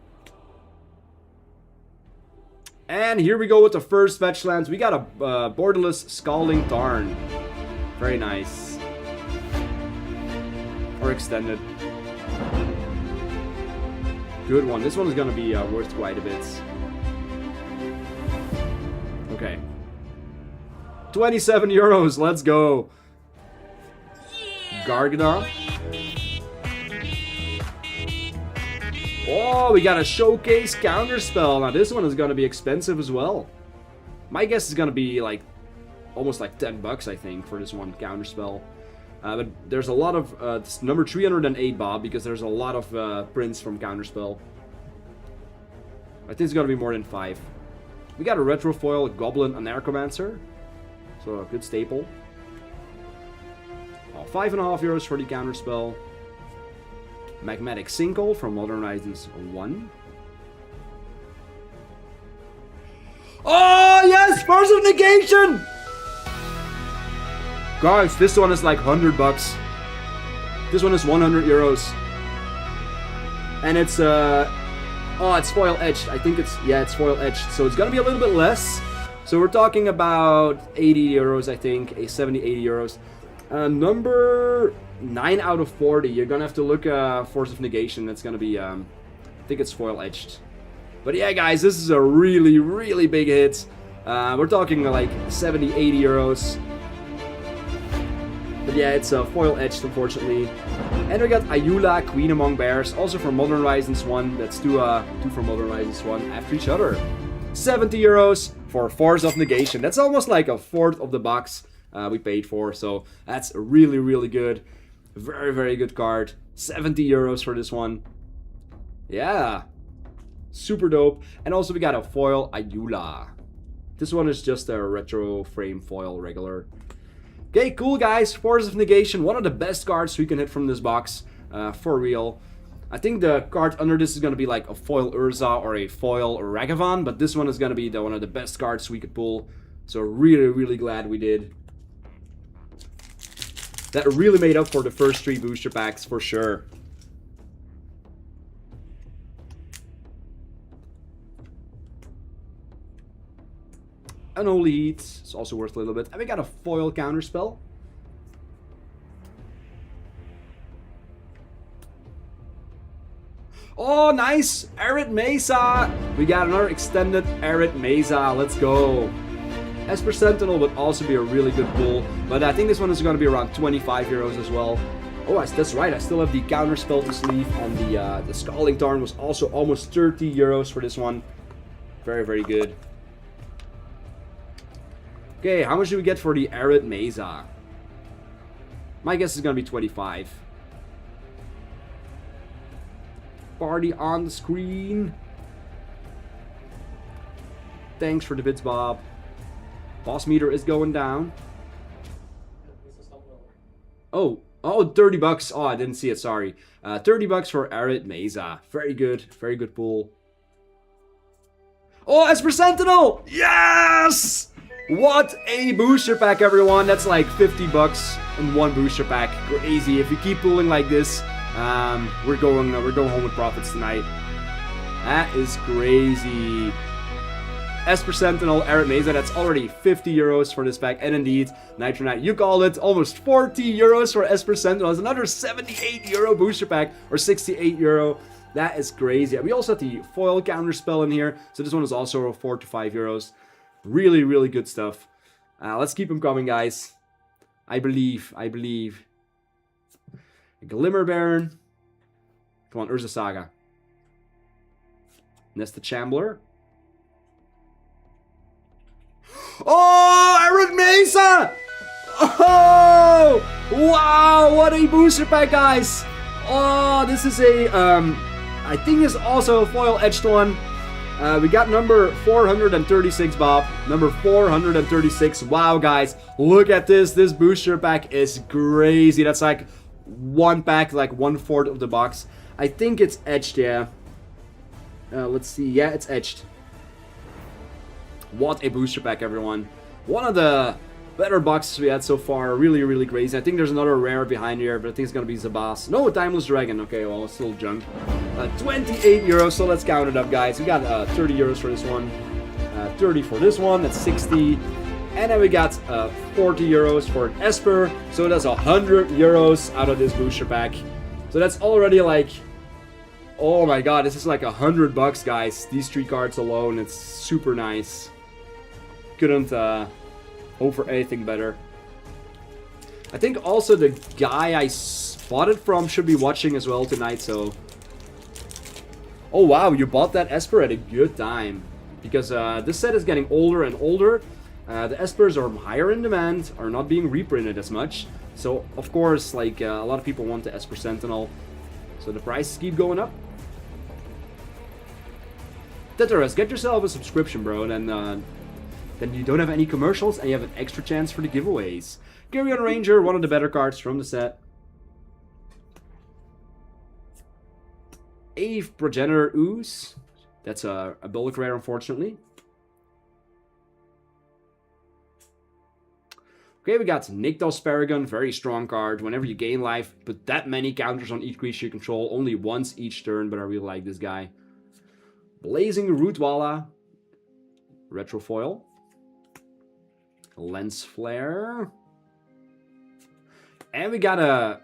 And here we go with the first fetch lands. We got a borderless Scalding Tarn. Very nice. Or extended. Good one. This one is going to be worth quite a bit. Okay. 27 euros. Let's go. Gargadon. Oh, we got a showcase counterspell. Now this one is going to be expensive as well. My guess is going to be like almost like 10 bucks, I think, for this one counterspell. But there's a lot of it's number 308, Bob, because there's a lot of prints from counterspell. I think it's going to be more than 5. We got a retro foil Goblin Anarchomancer, so a good staple. 5.5 euros for the counterspell. Magmatic Sinkhole from Modern Horizons 1. Oh, yes! Force of Negation! Guys, this one is like 100 bucks. This one is 100 euros. And it's, oh, it's foil etched. I think it's, yeah, it's foil etched. So it's gonna be a little bit less. So we're talking about 80 euros, I think. 70, 80 euros. Number 9 out of 40. You're gonna have to look Force of Negation. That's gonna be I think it's foil etched. But yeah, guys, this is a really, really big hit. We're talking like 70, 80 euros. But yeah, it's foil etched, unfortunately. And we got Ayula, Queen Among Bears, also from Modern Horizons 1. That's two from Modern Horizons 1 after each other. 70 euros for Force of Negation. That's almost like a fourth of the box we paid for. So that's really, really good. Very, very good card. 70 euros for this one. Yeah. Super dope. And also we got a foil Ayula. This one is just a retro frame foil regular. Okay, cool guys. Force of Negation. One of the best cards we can hit from this box. For real. I think the card under this is going to be like a foil Urza or a foil Ragavan. But this one is going to be one of the best cards we could pull. So really, really glad we did. That really made up for the first 3 booster packs, for sure. Unholy Heat. It's also worth a little bit. And we got a foil counterspell. Oh, nice! Arid Mesa! We got another extended Arid Mesa. Let's go. Esper Sentinel would also be a really good pull, but I think this one is going to be around 25 euros as well. Oh, that's right, I still have the counterspell to sleeve, and the Scalding Tarn was also almost 30 euros for this one. Very, very good. Okay, how much do we get for the Arid Mesa? My guess is going to be 25. Party on the screen. Thanks for the bits, Bob. Boss meter is going down. Oh, 30 bucks. Oh, I didn't see it, sorry. 30 bucks for Arid Mesa. Very good pull. Oh, Esper Sentinel! Yes! What a booster pack, everyone. That's like 50 bucks in one booster pack. Crazy. If we keep pulling like this, we're going home with profits tonight. That is crazy. Esper Sentinel, Arid Mesa, that's already 50 euros for this pack. And indeed, Nitro Knight, you called it, almost 40 euros for Esper Sentinel. It's another 78 euro booster pack, or 68 euro. That is crazy. We also have the foil counter spell in here, so this one is also 4 to 5 euros. Really, really good stuff. Let's keep them coming, guys. I believe. Glimmer Baron. Come on, Urza Saga. Nesta Chambler. Oh, Arid Mesa! Oh! Wow, what a booster pack, guys! Oh, this is a, I think it's also a foil edged one. We got number 436, Bob. Number 436. Wow, guys. Look at this. This booster pack is crazy. That's like one pack, like 1/4 of the box. I think it's edged, yeah. Let's see. Yeah, it's edged. What a booster pack, everyone. One of the better boxes we had so far. Really, really crazy. I think there's another rare behind here, but I think it's going to be Zabas. No, Timeless Dragon. Okay, well, it's still junk. 28 euros, so let's count it up, guys. We got 30 euros for this one. 30 for this one. That's 60. And then we got 40 euros for an Esper. So that's 100 euros out of this booster pack. So that's already like... Oh my god, this is like $100 bucks, guys. These 3 cards alone, it's super nice. Couldn't hope for anything better. I think also the guy I spotted from should be watching as well tonight, so... Oh wow, you bought that Esper at a good time. Because this set is getting older and older. The Espers are higher in demand, are not being reprinted as much. So, of course, like a lot of people want the Esper Sentinel. So the prices keep going up. Teteras, get yourself a subscription, bro, and then you don't have any commercials and you have an extra chance for the giveaways. Carrion Ranger, one of the better cards from the set. Ave Progenitor Ooze. That's a bulk rare, unfortunately. Okay, we got Nykthos Paragon, very strong card. Whenever you gain life, put that many counters on each creature you control, only once each turn, but I really like this guy. Blazing Rootwalla, Retro Foil. Lens Flare. And we got a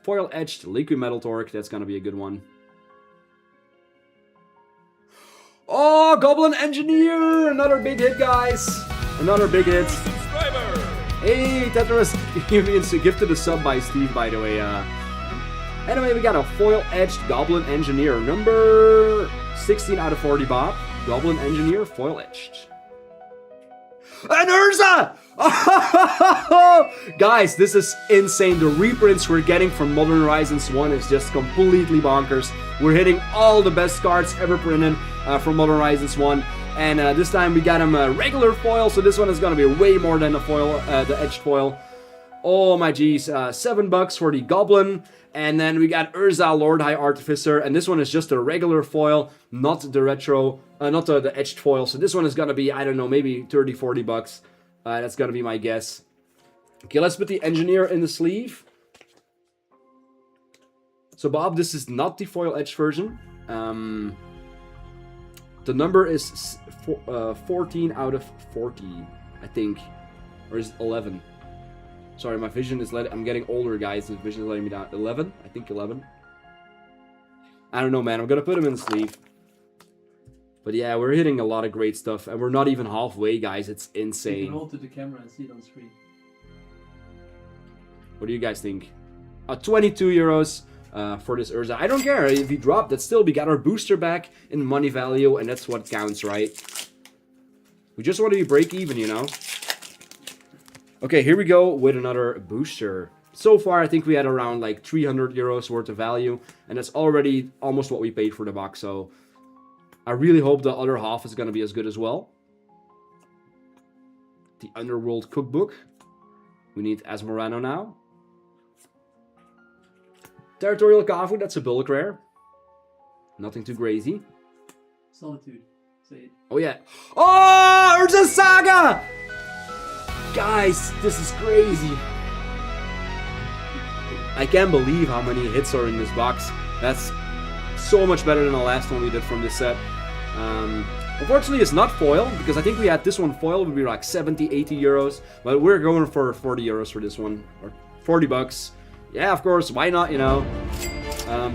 foil edged Liquid Metal Torque. That's gonna be a good one. Oh, Goblin Engineer! Another big hit, guys. Another big hit. Hey, Tetris gifted a sub by Steve, by the way. Anyway, we got a foil edged Goblin Engineer. Number 16 out of 40, Bob. Goblin Engineer, foil edged. And Urza! Guys, this is insane. The reprints we're getting from Modern Horizons 1 is just completely bonkers. We're hitting all the best cards ever printed from Modern Horizons 1. And this time we got him a regular foil, so this one is going to be way more than the foil, the edged foil. Oh my geez, $7 for the Goblin. And then we got Urza, Lord High Artificer, and this one is just a regular foil, not the retro, not the edged foil. So this one is gonna be, I don't know, maybe 30, 40 bucks. That's gonna be my guess. Okay, let's put the Engineer in the sleeve. So Bob, this is not the foil edged version. The number is 14 out of 40, I think, or is it 11? Sorry, my vision is I'm getting older, guys. The vision is letting me down. 11? I think 11. I don't know, man. I'm gonna put him in the sleeve. But yeah, we're hitting a lot of great stuff, and we're not even halfway, guys. It's insane. You can hold to the camera and see it on screen. What do you guys think? 22 euros for this Urza. I don't care if he dropped. That's still, we got our booster back in money value, and that's what counts, right? We just want to be break even, you know? Okay, here we go with another booster. So far, I think we had around like 300 euros worth of value, and that's already almost what we paid for the box, so I really hope the other half is going to be as good as well. The Underworld Cookbook. We need Asmorano now. Territorial Kavu, that's a bulk rare. Nothing too crazy. Solitude. Say it. Oh yeah. Oh, Urza Saga! Guys, this is crazy. I can't believe how many hits are in this box. That's so much better than the last one we did from this set. Unfortunately, it's not foil, because I think we had this one foil would be like 70, 80 euros. But we're going for 40 euros for this one, or 40 bucks. Yeah, of course, why not, you know?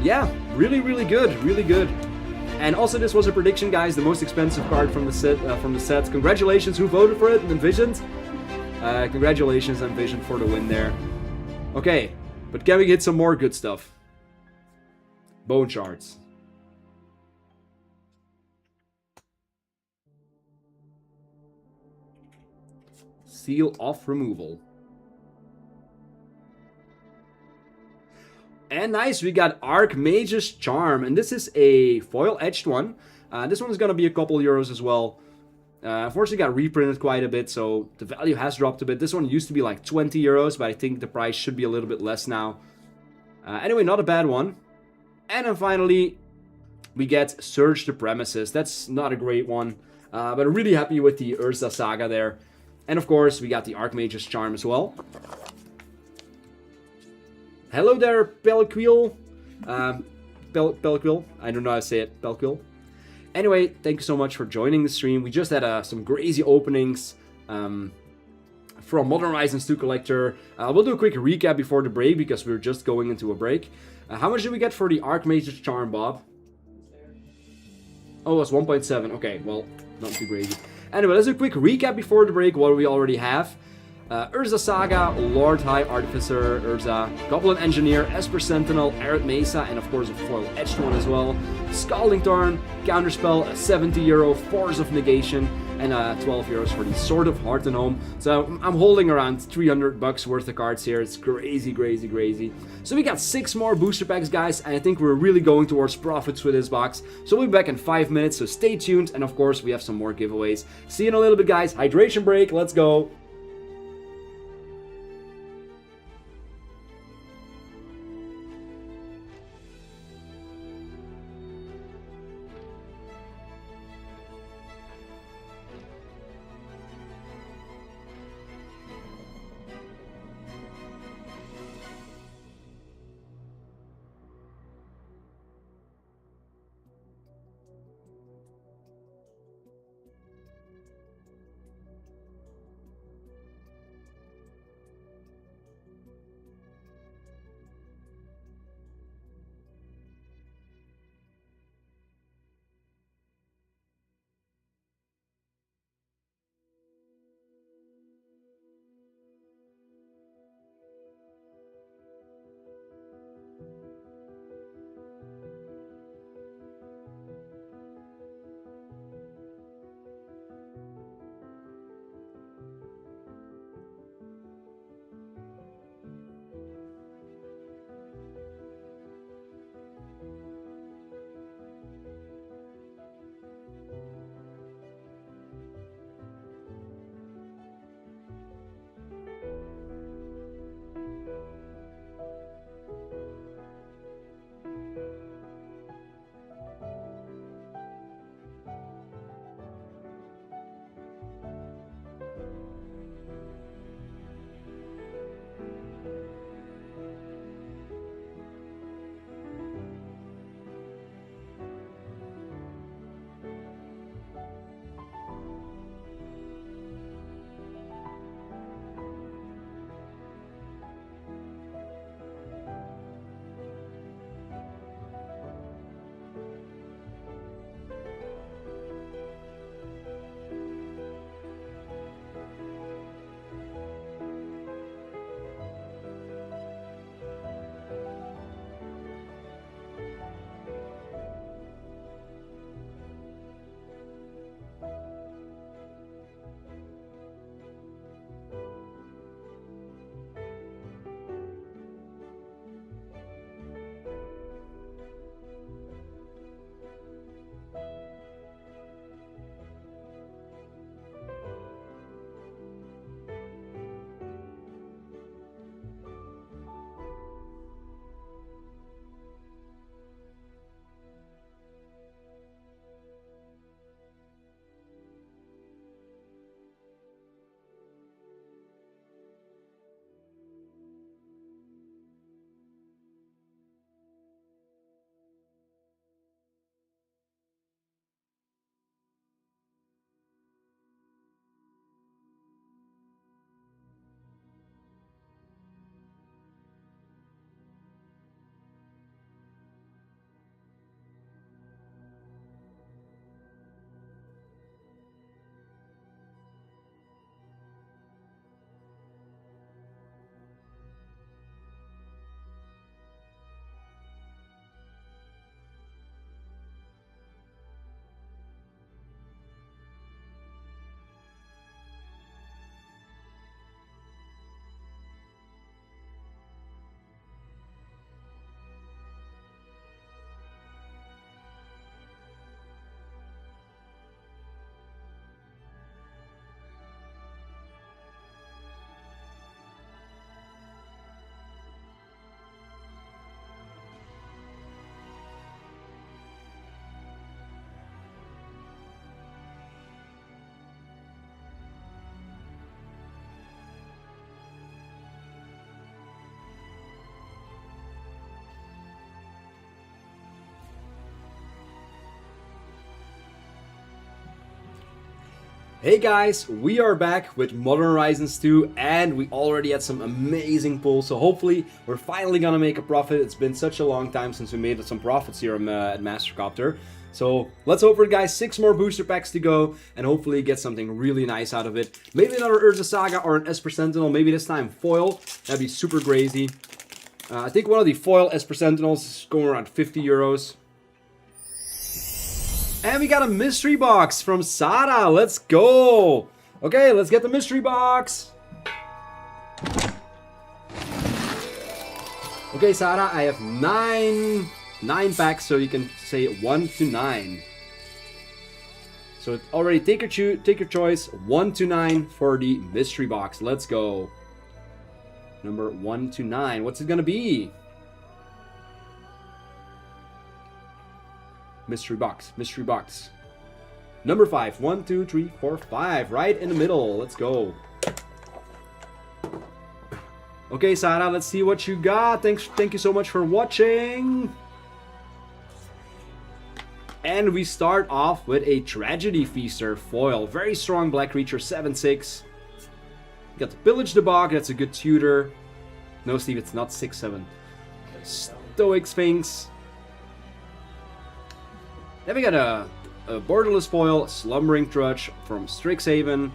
Yeah, really, really good, really good. And also, this was a prediction, guys, the most expensive card from the set. Congratulations, who voted for it and envisioned? Congratulations, Envision, for the win there. Okay, but can we get some more good stuff? Bone shards. Seal off removal. And nice, we got Archmage's Charm, and this is a foil edged one. This one is gonna be a couple euros as well. Unfortunately, got reprinted quite a bit, so the value has dropped a bit. This one used to be like 20 euros, but I think the price should be a little bit less now. Anyway, not a bad one. And then finally, we get Surge the Premises. That's not a great one, but I'm really happy with the Urza Saga there. And of course, we got the Archmage's Charm as well. Hello there, Pelquil. Pelquil. I don't know how to say it. Pelquil. Anyway, thank you so much for joining the stream. We just had some crazy openings from Modern Horizons 2 Collector. We'll do a quick recap before the break, because we're just going into a break. How much did we get for the Archmage's Charm, Bob? Oh, it was 1.7. Okay, well, not too crazy. Anyway, let's do a quick recap before the break, what we already have. Urza Saga, Lord High Artificer, Urza, Goblin Engineer, Esper Sentinel, Arid Mesa, and of course a foil edged one as well. Scalding Tarn, Counterspell, a 70 euro, Force of Negation, and 12 euros for the Sword of Heart and Home. So I'm holding around 300 bucks worth of cards here. It's crazy, crazy, crazy. So we got 6 more booster packs, guys, and I think we're really going towards profits with this box. So we'll be back in 5 minutes, so stay tuned, and of course we have some more giveaways. See you in a little bit, guys. Hydration break, let's go. Hey guys, we are back with Modern Horizons 2 and we already had some amazing pulls, so hopefully we're finally gonna make a profit. It's been such a long time since we made some profits here at MasterCopter. So let's hope for it, guys. 6 more booster packs to go and hopefully get something really nice out of it. Maybe another Urza Saga or an Esper Sentinel, maybe this time foil. That'd be super crazy. I think one of the foil Esper Sentinels is going around 50 euros. And we got a mystery box from Sada. Let's go. Okay, let's get the mystery box. Okay, Sada, I have nine packs, so you can say 1 to 9. So already take your choice. 1 to 9 for the mystery box. Let's go. Number 1 to 9. What's it gonna be? Mystery box, mystery box. Number 5. 1, 2, 3, 4, 5. Right in the middle. Let's go. Okay, Sada, let's see what you got. Thank you so much for watching. And we start off with a Tragedy Feaster foil. Very strong black creature, 7/6. Got the Pillage the Bog, that's a good tutor. No, Steve, it's not 6/7. Stoic Sphinx. Then we got a borderless foil, Slumbering Trudge from Strixhaven.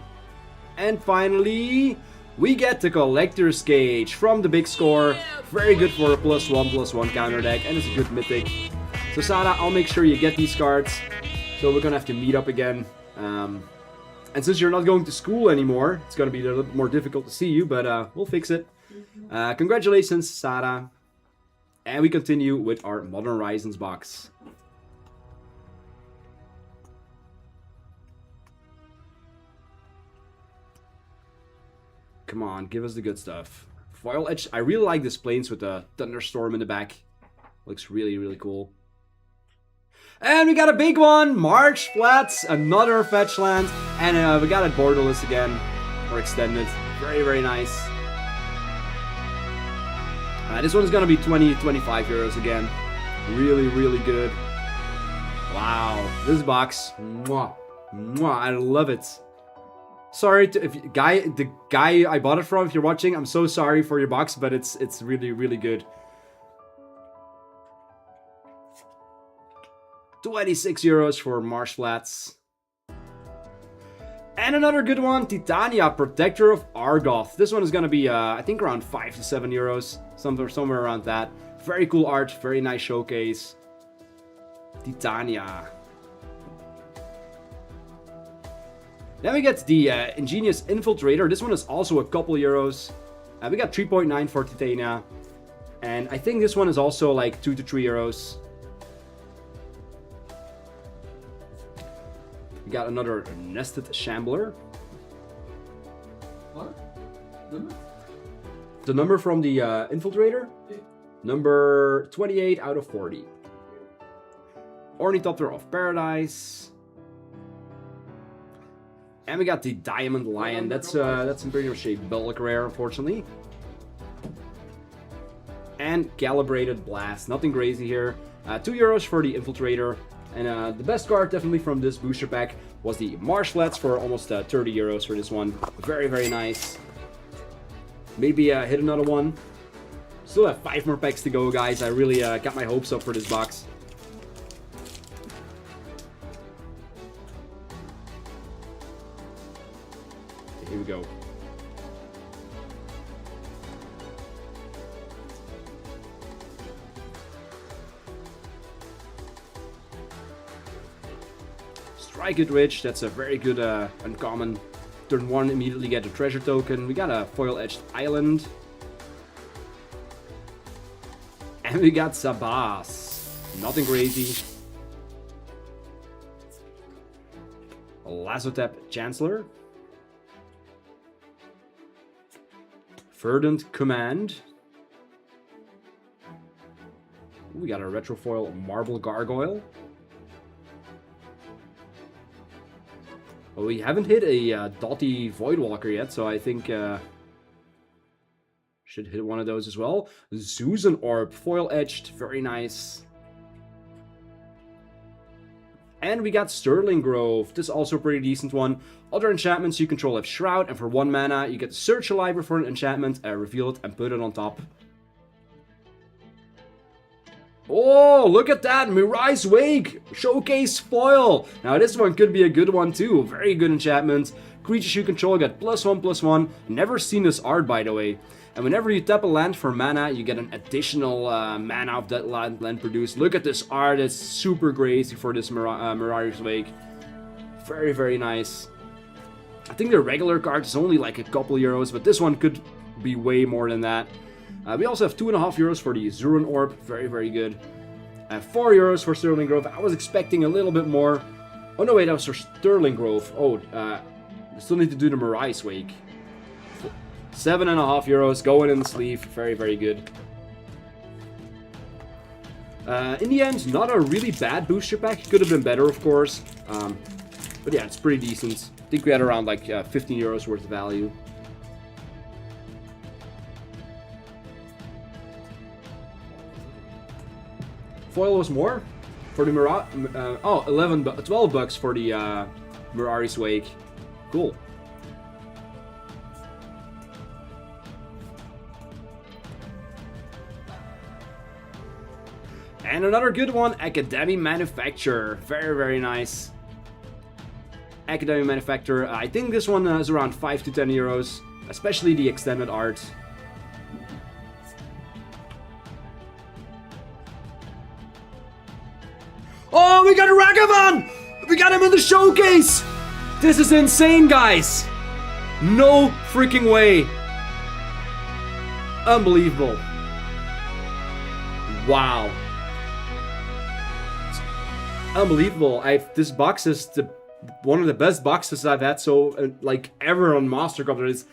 And finally, we get the Collector's Cage from the Big Score. Very good for a +1/+1 counter deck, and it's a good mythic. So Sada, I'll make sure you get these cards. So we're gonna have to meet up again. And since you're not going to school anymore, it's gonna be a little bit more difficult to see you, but we'll fix it. Congratulations, Sada. And we continue with our Modern Horizons box. Come on, give us the good stuff. Foil Edge. I really like this Plains with the Thunderstorm in the back. Looks really, really cool. And we got a big one! March Flats, another fetch land. And we got it borderless again. Or extended. Very, very nice. This one is going to be 25 euros again. Really, really good. Wow. This box. Mwah. Mwah. I love it. Sorry to the guy I bought it from, if you're watching, I'm so sorry for your box, but it's really, really good. 26 euros for Marsh Flats. And another good one, Titania, Protector of Argoth. This one is gonna be I think around 5 to 7 euros, somewhere around that. Very cool art, very nice showcase. Titania. Then we get the Ingenious Infiltrator. This one is also a couple euros. We got 3.9 for Titania. And I think this one is also like 2 to 3 euros. We got another Nested Shambler. What? Number? The number from the Infiltrator? Yeah. Number 28 out of 40. Ornithopter of Paradise. And we got the Diamond Lion. That's in pretty much a bulk rare, unfortunately. And Calibrated Blast. Nothing crazy here. 2 euros for the Infiltrator. And the best card definitely from this booster pack was the Marsh Flats for almost 30 euros for this one. Very, very nice. Maybe hit another one. Still have 5 more packs to go, guys. I really got my hopes up for this box. Here we go. Strike It Rich, that's a very good uncommon. Turn 1, immediately get a treasure token. We got a Foil Edged Island. And we got Sabas. Nothing crazy. Lazotep Chancellor. Verdant Command. Ooh, we got a Retrofoil Marble Gargoyle. Well, we haven't hit a Dotty Voidwalker yet, so I think should hit one of those as well. Susan Orb, Foil Edged, very nice. And we got Sterling Grove. This is also a pretty decent one. Other enchantments, you control have Shroud, and for 1 mana, you get Search a Library for an enchantment, reveal it, and put it on top. Oh, look at that! Mirai's Wake! Showcase Foil! Now this one could be a good one too. Very good enchantment. Creatures you control get +1/+1. Never seen this art, by the way. And whenever you tap a land for mana, you get an additional mana of that land produced. Look at this art. It's super crazy for this Mirai's Wake. Very, very nice. I think the regular card is only like a couple euros, but this one could be way more than that. We also have 2.5 euros for the Zurun Orb. Very, very good. 4 euros for Sterling Grove. I was expecting a little bit more. Oh no, wait, that was for Sterling Grove. Oh, we still need to do the Mirai's Wake. 7.5 euros going in the sleeve. Very, very good. In the end, not a really bad booster pack. Could have been better, of course. But yeah, it's pretty decent. I think we had around like 15 euros worth of value. Foil was more for the oh, 12 bucks for the Mirai's Wake. Cool. And another good one, Academy Manufacturer. Very, very nice. Academy Manufacturer. I think this one is around 5 to 10 euros, especially the extended art. Oh, we got a Ragavan! We got him in the showcase! This is insane, guys! No freaking way! Unbelievable. Wow. Unbelievable. This box is one of the best boxes I've had like ever on MasterCopter. It's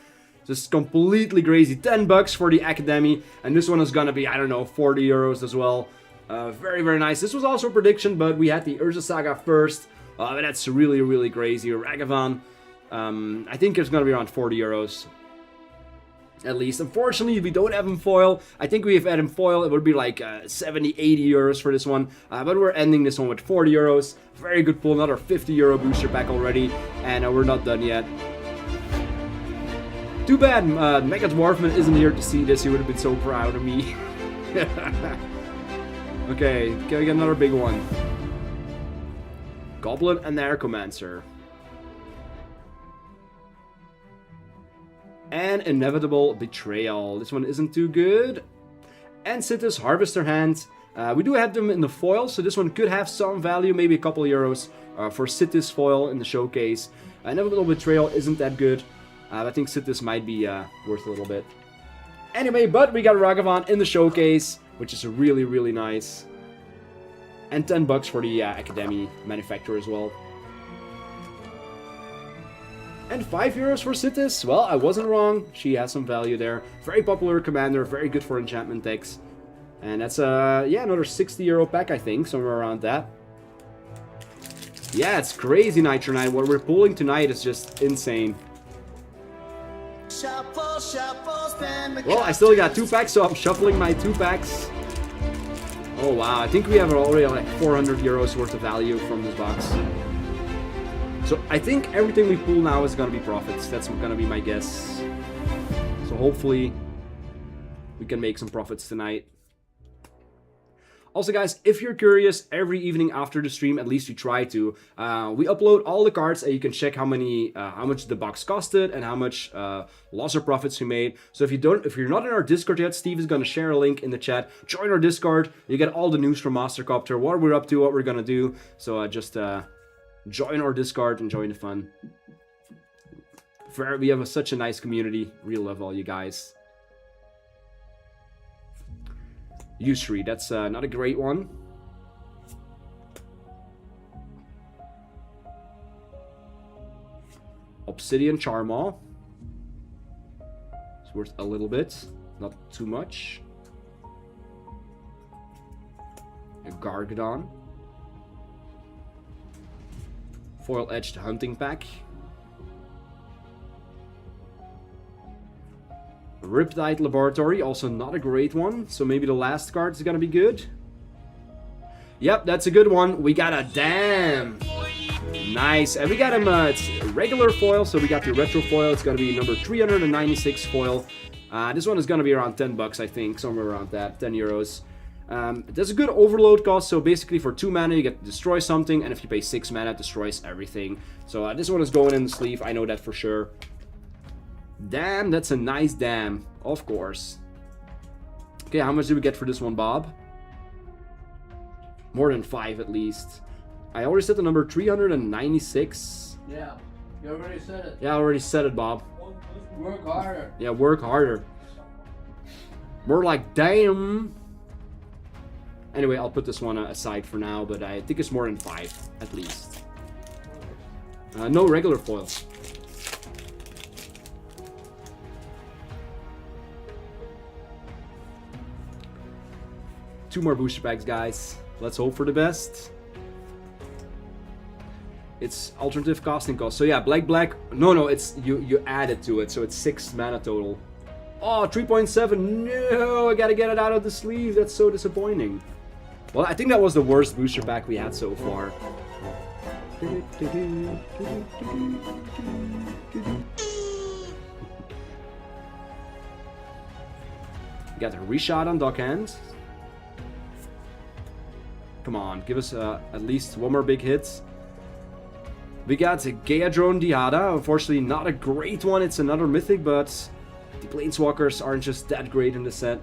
just completely crazy. 10 bucks for the Academy, and this one is gonna be, I don't know, 40 euros as well. Very, very nice. This was also a prediction, but we had the Urza Saga first. But that's really, really crazy. Ragavan, I think it's gonna be around 40 euros. At least. Unfortunately, we don't have him foil. I think we have had him foil. It would be like 70, 80 euros for this one. But we're ending this one with 40 euros. Very good pull. Another 50 euro booster pack already. And we're not done yet. Too bad Mega Dwarfman isn't here to see this. He would have been so proud of me. Okay, can we get another big one? Goblin and Necromancer. And Inevitable Betrayal. This one isn't too good. And Sitis Harvester Hand. We do have them in the foil, so this one could have some value, maybe a couple euros for Sitis foil in the showcase. Inevitable Betrayal isn't that good. I think Sitis might be worth a little bit. Anyway, but we got Ragavan in the showcase, which is really, really nice. And 10 bucks for the Academy Manufacturer as well. And 5 euros for Sitis. Well, I wasn't wrong. She has some value there. Very popular commander, very good for enchantment decks. And that's, yeah, another 60 euro pack, I think, somewhere around that. Yeah, it's crazy, Nitro Knight. What we're pulling tonight is just insane. Well, I still got 2 packs, so I'm shuffling my 2 packs. Oh wow, I think we have already like 400 euros worth of value from this box. So I think everything we pull now is gonna be profits. That's gonna be my guess. So hopefully we can make some profits tonight. Also guys, if you're curious, every evening after the stream, at least we try to, we upload all the cards and you can check how much the box costed and how much loss or profits we made. So if you're not in our Discord yet, Steve is gonna share a link in the chat. Join our Discord. You get all the news from MasterCopter, what we're up to, what we're gonna do. So just join our Discord and join the fun. We have such a nice community. Real love all you guys. Usury, that's not a great one. Obsidian Charmaw. It's worth a little bit, not too much. A Gargadon. Foil Edged Hunting Pack. Riptide Laboratory, also not a great one, so maybe the last card is gonna be good. Yep, that's a good one. We got a damn. Nice. And we got him, it's regular foil, so we got the retro foil. It's going to be number 396 foil. This one is going to be around 10 bucks, I think, somewhere around that, 10 euros. There's a good overload cost, so basically for 2 mana you get to destroy something, and if you pay 6 mana it destroys everything. So this one is going in the sleeve, I know that for sure. Damn, that's a nice damn, of course. Okay, how much did we get for this one, Bob? More than 5 at least. I already said the number 396. Yeah, you already said it. Yeah, I already said it, Bob. Work harder. Yeah, work harder. More like damn. Anyway, I'll put this one aside for now, but I think it's more than 5 at least. No regular foil. Two more booster packs, guys. Let's hope for the best. It's alternative casting cost. So yeah, black. No, it's you add it to it, so it's 6 mana total. Oh, 3.7. No, I gotta get it out of the sleeve. That's so disappointing. Well, I think that was the worst booster pack we had so far. We got a reshot on Dockhand. Come on, give us at least one more big hit. We got a Gaeadrone Diada. Unfortunately, not a great one. It's another Mythic, but the Planeswalkers aren't just that great in the set.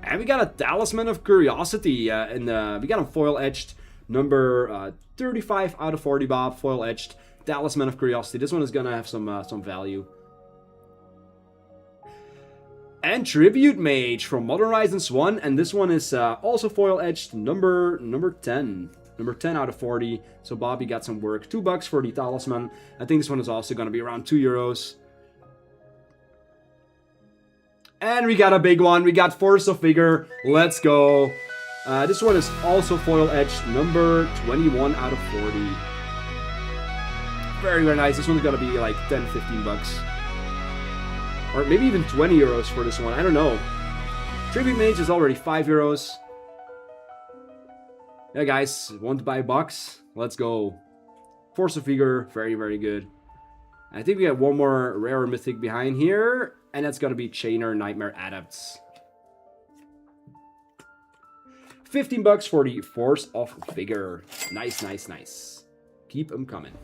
And we got a Talisman of Curiosity. We got a foil edged, number 35 out of 40, Bob. Foil edged Talisman of Curiosity. This one is gonna have some value. And Tribute Mage from Modern Horizons 1, and this one is also foil edged, number 10. Number 10 out of 40. So Bob, you got some work. $2 for the Talisman. I think this one is also gonna be around 2 euros. And we got a big one. We got Force of Vigor. Let's go. This one is also foil edged, number 21 out of 40. Very, very nice. This one's gonna be like 10, 15 bucks. Or maybe even 20 euros for this one. I don't know. Tribute Mage is already 5 euros. Yeah, guys. Want to buy a box? Let's go. Force of Vigor. Very, very good. I think we have one more rare Mythic behind here. And that's going to be Chainer Nightmare Adepts. 15 bucks for the Force of Vigor. Nice, nice, nice. Keep them coming.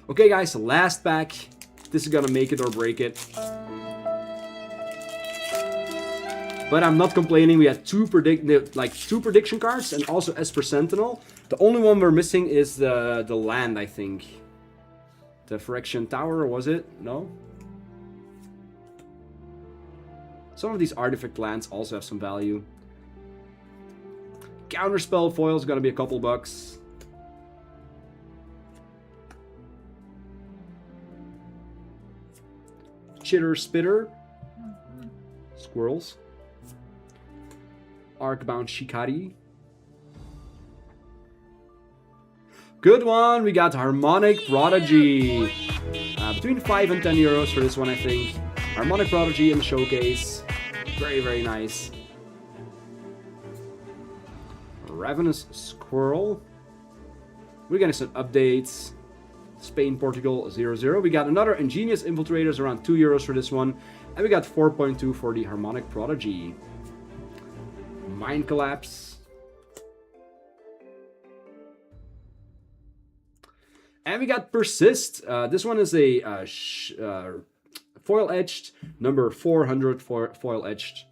Okay, guys. Last pack. This is gonna make it or break it. But I'm not complaining. We had two prediction cards and also Esper Sentinel. The only one we're missing is the land, I think. The Phyrexian Tower, was it? No? Some of these artifact lands also have some value. Counterspell foil is gonna be a couple bucks. Chitter Spitter. Squirrels. Arcbound Shikari. Good one. We got Harmonic Prodigy. Between 5 and 10 euros for this one, I think. Harmonic Prodigy in the showcase. Very, very nice. Ravenous Squirrel. We're getting some updates. Spain, Portugal, 0-0. We got another Ingenious Infiltrators, around 2 euros for this one. And we got 4.2 for the Harmonic Prodigy. Mind Collapse. And we got Persist. This one is a foil-edged, number 400 foil-edged.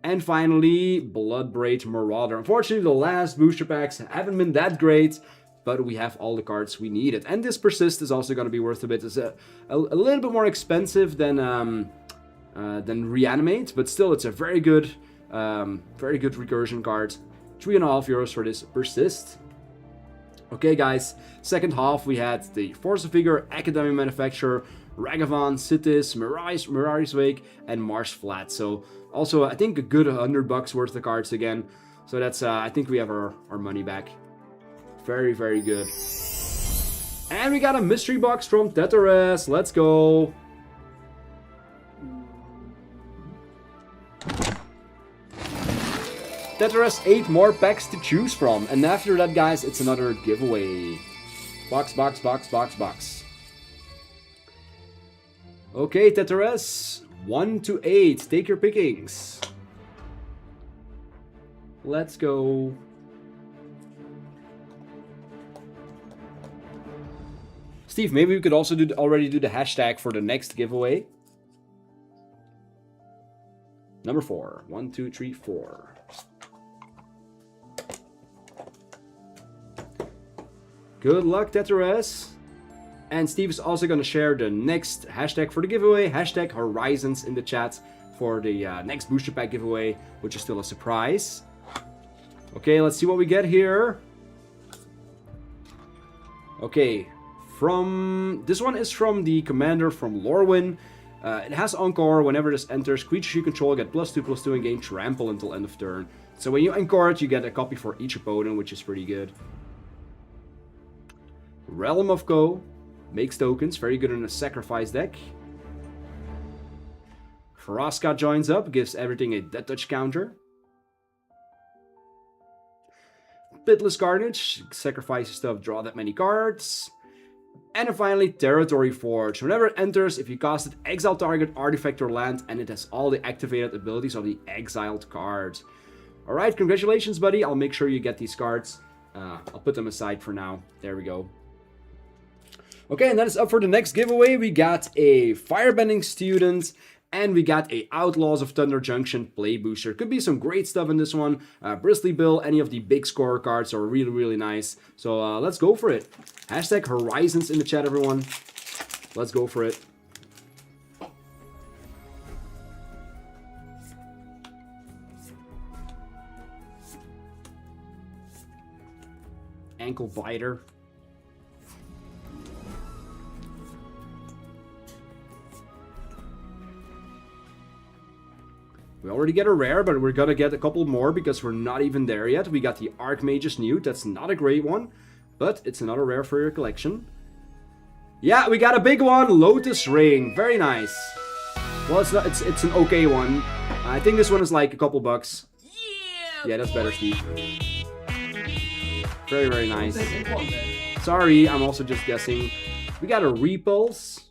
And finally, Bloodbraid Marauder. Unfortunately, the last booster packs haven't been that great. But we have all the cards we needed. And this Persist is also going to be worth a bit. It's a little bit more expensive than Reanimate. But still, it's a very good recursion card. 3.5 euros for this Persist. Okay, guys. Second half, we had the Force of Vigor, Academy Manufacturer, Ragavan, Citis, Mirari's Wake, and Marsh Flat. So, also, I think a good $100 worth of cards again. So that's, I think we have our money back. Very, very good. And we got a mystery box from Teteres. Let's go. Tetris, 8 more packs to choose from. And after that, guys, it's another giveaway. Box, box, box, box, box. Okay, Tetris, 1 to 8. Take your pickings. Let's go. Steve, maybe we could also already do the hashtag for the next giveaway. Number 4. 1, 2, 3, 4. Good luck, Tetris. And Steve is also going to share the next hashtag for the giveaway. Hashtag Horizons in the chat for the next booster pack giveaway, which is still a surprise. Okay, let's see what we get here. Okay. This one is from the commander from Lorwyn. It has Encore. Whenever this enters, creatures you control get +2/+2 and gain trample until end of turn. So when you Encore it, you get a copy for each opponent, which is pretty good. Realm of Go makes tokens, very good in a sacrifice deck. Vraska joins up, gives everything a dead touch counter. Pitless Carnage, sacrifice stuff, draw that many cards. And then finally, Territory Forge. Whenever it enters, if you cast it, exile target artifact or land, and it has all the activated abilities of the exiled card. Alright, congratulations, buddy. I'll make sure you get these cards. I'll put them aside for now. There we go. Okay, and that is up for the next giveaway. We got a Firebending Student, and we got a Outlaws of Thunder Junction play booster. Could be some great stuff in this one. Bristly Bill, any of the big scorer cards are really, really nice. So let's go for it. Hashtag Horizons in the chat, everyone. Let's go for it. Ankle Biter. We already get a rare, but we're gonna get a couple more because we're not even there yet. We got the Archmage's Newt. That's not a great one, but it's another rare for your collection. Yeah, we got a big one. Lotus Ring. Very nice. Well, it's not. It's an okay one. I think this one is like a couple bucks. Yeah, that's better, Steve. Very, very nice. Sorry, I'm also just guessing. We got a Repulse.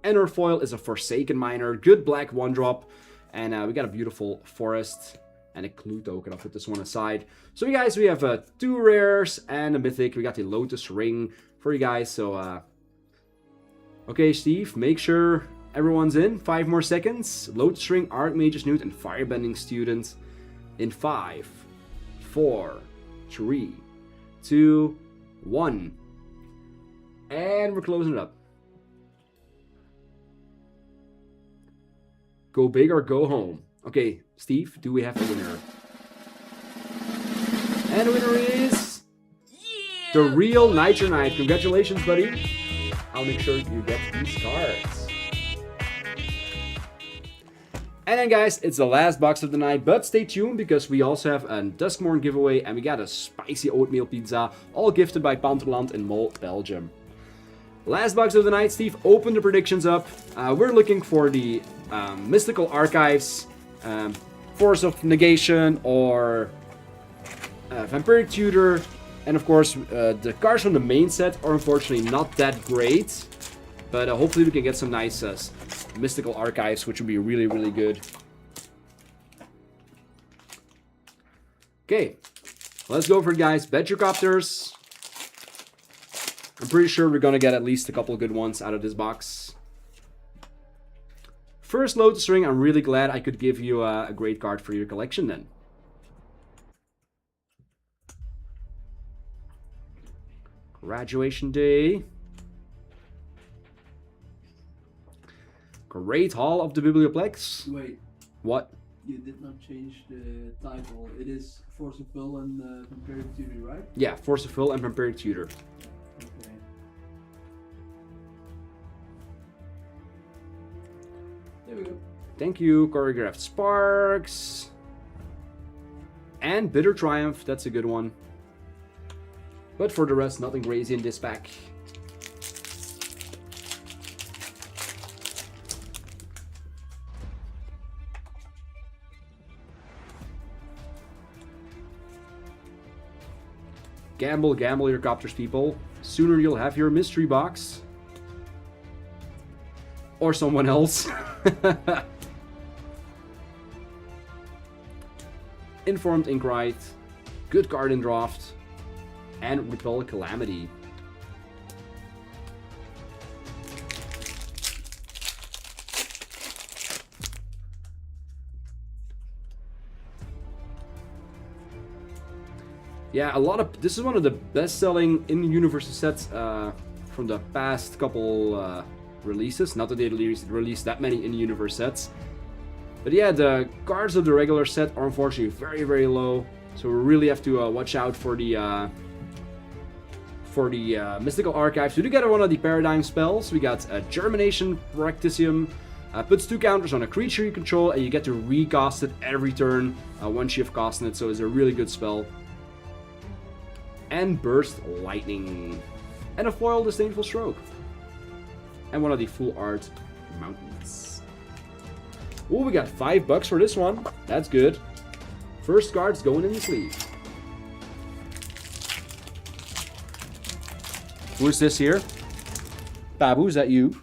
Ender Foil is a Forsaken Miner. Good black 1-drop. And we got a beautiful Forest and a Clue token. I'll put this one aside. So you guys, we have 2 rares and a Mythic. We got the Lotus Ring for you guys. So, okay, Steve, make sure everyone's in. 5 more seconds. Lotus Ring, Archmage's Newt, and Firebending Student in 5, 4, 3, 2, 1. And we're closing it up. Go big or go home. Okay, Steve, do we have a winner? And the winner is... the real Nitro Knight. Congratulations, buddy. I'll make sure you get these cards. And then, guys, it's the last box of the night. But stay tuned because we also have a Duskmorn giveaway. And we got a spicy oatmeal pizza. All gifted by Panterland in Mol, Belgium. Last box of the night, Steve, open the predictions up. We're looking for the Mystical Archives, Force of Negation, or Vampiric Tutor. And of course, the cards from the main set are unfortunately not that great. But hopefully we can get some nice Mystical Archives, which would be really, really good. Okay, let's go for it, guys. Bet your copters. I'm pretty sure we're going to get at least a couple good ones out of this box. First Lotus Ring, I'm really glad I could give you a great card for your collection then. Graduation Day. Great Hall of the Biblioplex. Wait. What? You did not change the title. It is Force of Will and Vampiric Tutor, right? Yeah, Force of Will and Vampiric Tutor. Okay. There we go. Thank you, Choreographed Sparks. And Bitter Triumph, that's a good one. But for the rest, nothing crazy in this pack. Gamble, gamble your copters, people. Sooner you'll have your mystery box. Or someone else. Informed Inkwright. Good card in draft. And Repel Calamity. Yeah, this is one of the best-selling in-universe sets from the past couple releases. Not that they released that many in-universe sets. But yeah, the cards of the regular set are unfortunately very, very low. So we really have to watch out for the Mystical Archives. We do get one of the Paradigm spells. We got Germination Practisium. Puts 2 counters on a creature you control, and you get to recast it every turn once you have casted it. So it's a really good spell. And Burst Lightning. And a foil Disdainful Stroke. And one of the full art mountains. Oh, we got $5 for this one. That's good. First card's going in the sleeve. Who is this here? Babu, is that you?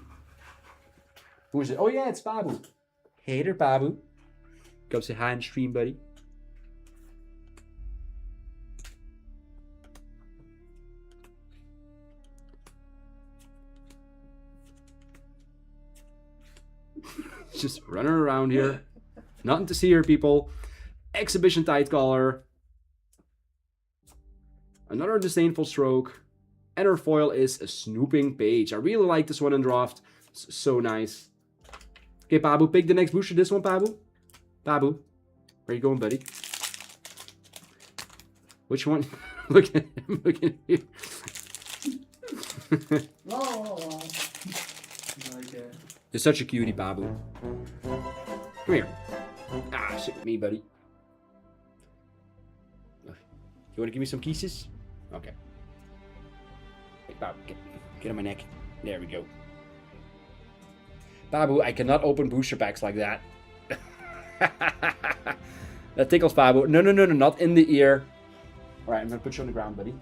Who is it? Oh yeah, it's Babu. Hey there, Babu. Come say hi on stream, buddy. Just running around here. Nothing to see here, people. Exhibition Tide Caller. Another Disdainful Stroke. And her foil is a Snooping Page. I really like this one in draft. It's so nice. Okay, Babu, pick the next booster. This one, Babu. Babu. Where you going, buddy? Which one? Look at him. Look at you. You're such a cutie, Babu. Come here. Ah, sit with me, buddy. You want to give me some kisses? Okay. Hey, Babu, get on my neck. There we go. Babu, I cannot open booster packs like that. That tickles Babu. No, no, no, no, not in the ear. Alright, I'm going to put you on the ground, buddy.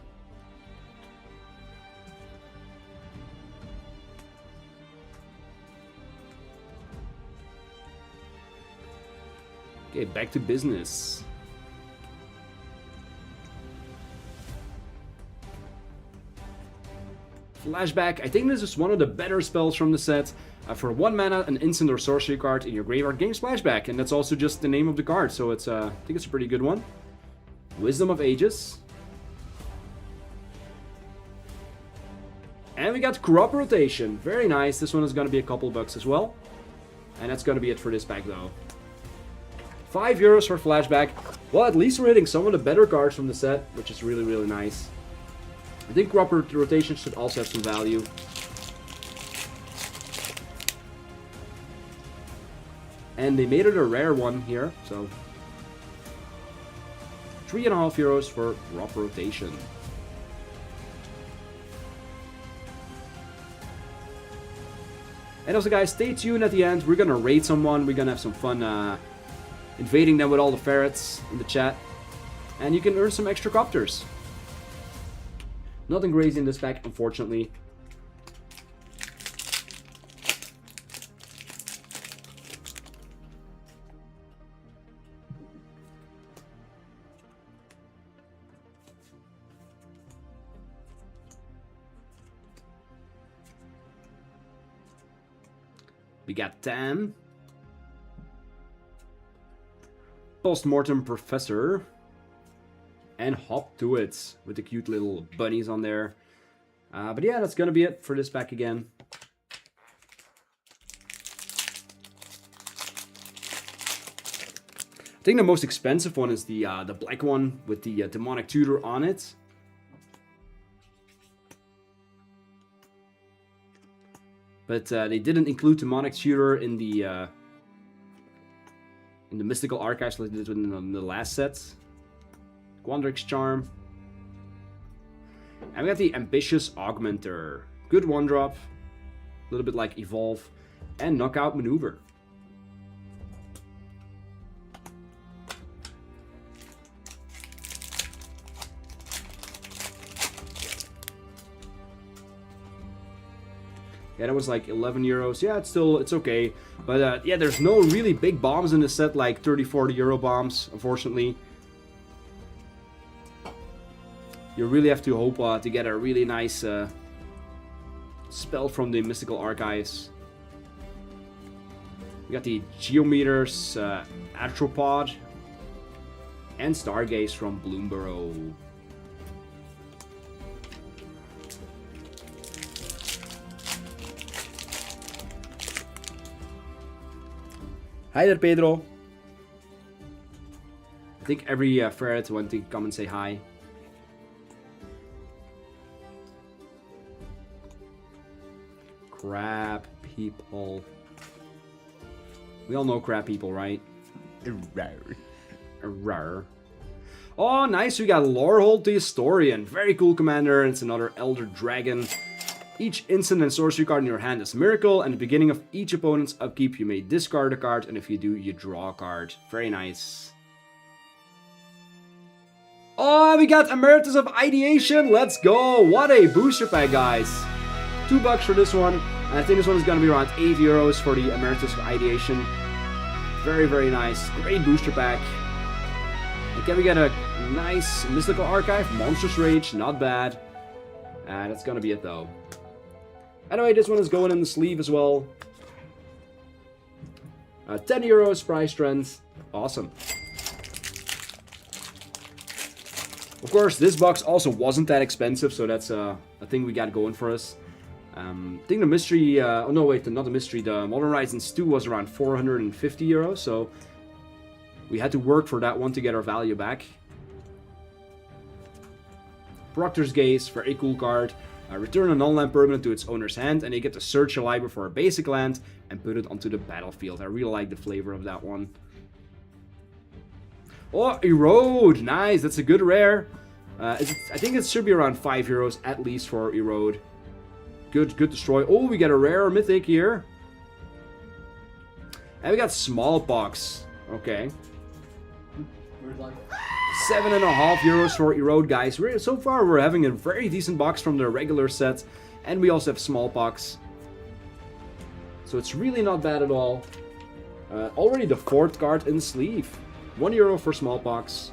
Okay, back to business. Flashback. I think this is one of the better spells from the set. For 1 mana, an instant or sorcery card in your graveyard gains flashback, and that's also just the name of the card, so it's I think it's a pretty good one. Wisdom of Ages. And we got Crop Rotation. Very nice. This one is going to be a couple bucks as well. And that's going to be it for this pack, though. €5 for flashback. Well, at least we're hitting some of the better cards from the set, which is really, really nice. I think Crop Rotation should also have some value. And they made it a rare one here, so €3.50 for Crop Rotation. And also, guys, stay tuned at the end. We're gonna raid someone. We're gonna have some fun invading them with all the ferrets in the chat. And you can earn some extra copters. Nothing crazy in this pack, unfortunately. We got Tam. Postmortem Professor. And Hop to It with the cute little bunnies on there. But yeah, that's gonna be it for this pack again. I think the most expensive one is the black one with the Demonic Tutor on it. But they didn't include Demonic Tutor in the Mystical Archives like they did in the last set. Quandrix Charm. And we got the Ambitious Augmenter. Good 1-drop. A little bit like Evolve. And Knockout Maneuver. Yeah, that was like 11 euros. Yeah, it's okay. But yeah, there's no really big bombs in the set, like 30, 40 euro bombs, unfortunately. You really have to hope to get a really nice spell from the Mystical Archives. We got the Geometers, Arthropod, and Stargaze from Bloomborough. Hi there, Pedro. I think every ferret went to come and say hi. Crab people. We all know crab people, right? Oh, nice. We got Lorehold the Historian. Very cool commander. It's another Elder Dragon. Each instant and sorcery card in your hand is a miracle. And at the beginning of each opponent's upkeep, you may discard a card. And if you do, you draw a card. Very nice. Oh, we got Emeritus of Ideation. Let's go. What a booster pack, guys. $2 for this one. And I think this one is going to be around 8 euros for the Emeritus of Ideation. Very, very nice. Great booster pack. Okay, we got a nice Mystical Archive. Monstrous Rage. Not bad. That's going to be it, though. Anyway, this one is going in the sleeve as well. 10 euros price trend. Awesome. Of course, this box also wasn't that expensive, so that's a thing we got going for us. I think the mystery, oh no wait, not the mystery, the Modern Horizons 2 was around 450 euros, so we had to work for that one to get our value back. Proctor's Gaze, very cool card. Return a non-land permanent to its owner's hand, and you get to search your library for a basic land and put it onto the battlefield. I really like the flavor of that one. Oh, Erode! Nice, that's a good rare. I think it should be around 5 euros at least for Erode. Good destroy. Oh, we got a rare mythic here. And we got Smallpox. Okay. 7.5 euros for Erode, guys. So far, we're having a very decent box from the regular set. And we also have Smallpox. So it's really not bad at all. Already the 4th card in the sleeve. 1 euro for Smallpox.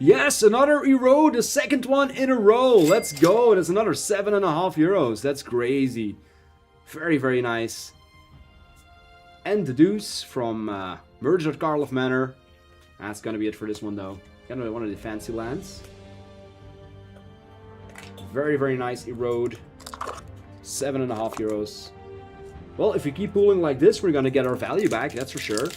Yes, another Erode, the second one in a row. Let's go. That's another 7.5 euros. That's crazy. Very, very nice. And the Deuce from Merged at Karlov Manor. That's gonna be it for this one, though. Kind of one of the fancy lands. Very, very nice Erode. 7.5 euros. Well, if we keep pulling like this, we're gonna get our value back, that's for sure.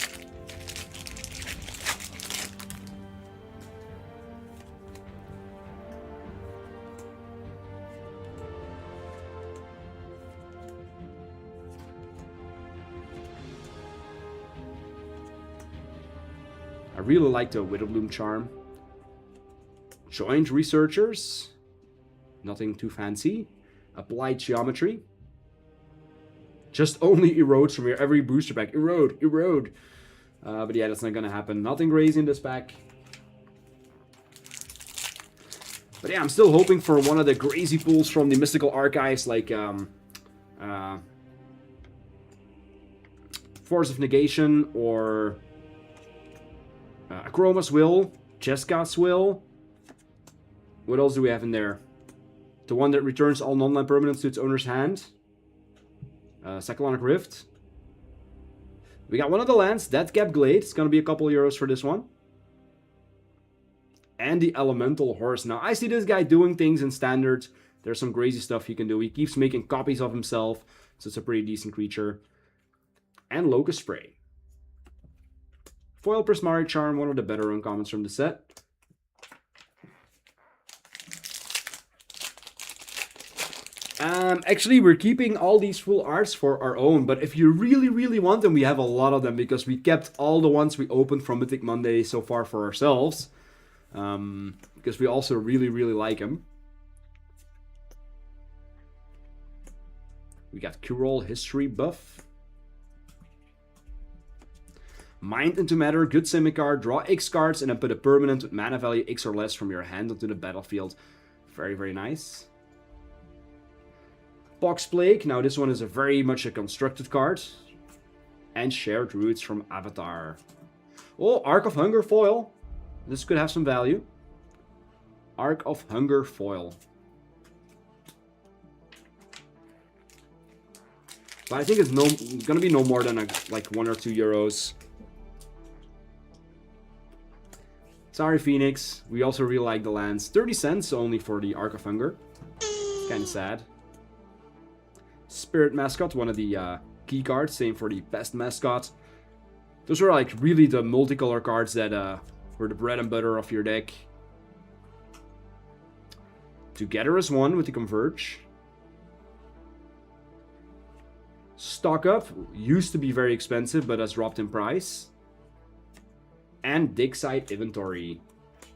I really like the Widowbloom Charm. Joint Researchers. Nothing too fancy. Applied Geometry. Just only erodes from here. Every booster pack. Erode. But yeah, that's not gonna happen. Nothing crazy in this pack. But yeah, I'm still hoping for one of the crazy pulls from the Mystical Archives, like Force of Negation, or Akroma's Will, Jeskat's Will. What else do we have in there? The one that returns all non-land permanents to its owner's hand. Cyclonic Rift. We got one of the lands, Deathcap Glade. It's going to be a couple euros for this one. And the Elemental Horse. Now, I see this guy doing things in Standard. There's some crazy stuff he can do. He keeps making copies of himself, so it's a pretty decent creature. And Locust Spray. Foil Prismari Charm, one of the better uncommons from the set. Actually, we're keeping all these full arts for our own, but if you really, really want them, we have a lot of them because we kept all the ones we opened from Mythic Monday so far for ourselves. because we also really, really like him. We got Curol History buff. Mind into Matter, good Simic card, draw X cards, and then put a permanent with mana value X or less from your hand onto the battlefield. Very, very nice. Box Plague, now this one is very much a constructed card. And Shared Roots from Avatar. Oh, Arc of Hunger foil. This could have some value. Arc of Hunger foil. But I think it's gonna be no more than like 1 or 2 euros. Sorry, Phoenix. We also really like the lands. 30 cents only for the Arc of Hunger. Kinda sad. Spirit Mascot, one of the key cards. Same for the Pest Mascot. Those were like really the multicolor cards that were the bread and butter of your deck. Together as one with the Converge. Stock Up used to be very expensive, but has dropped in price. And Dig Site Inventory.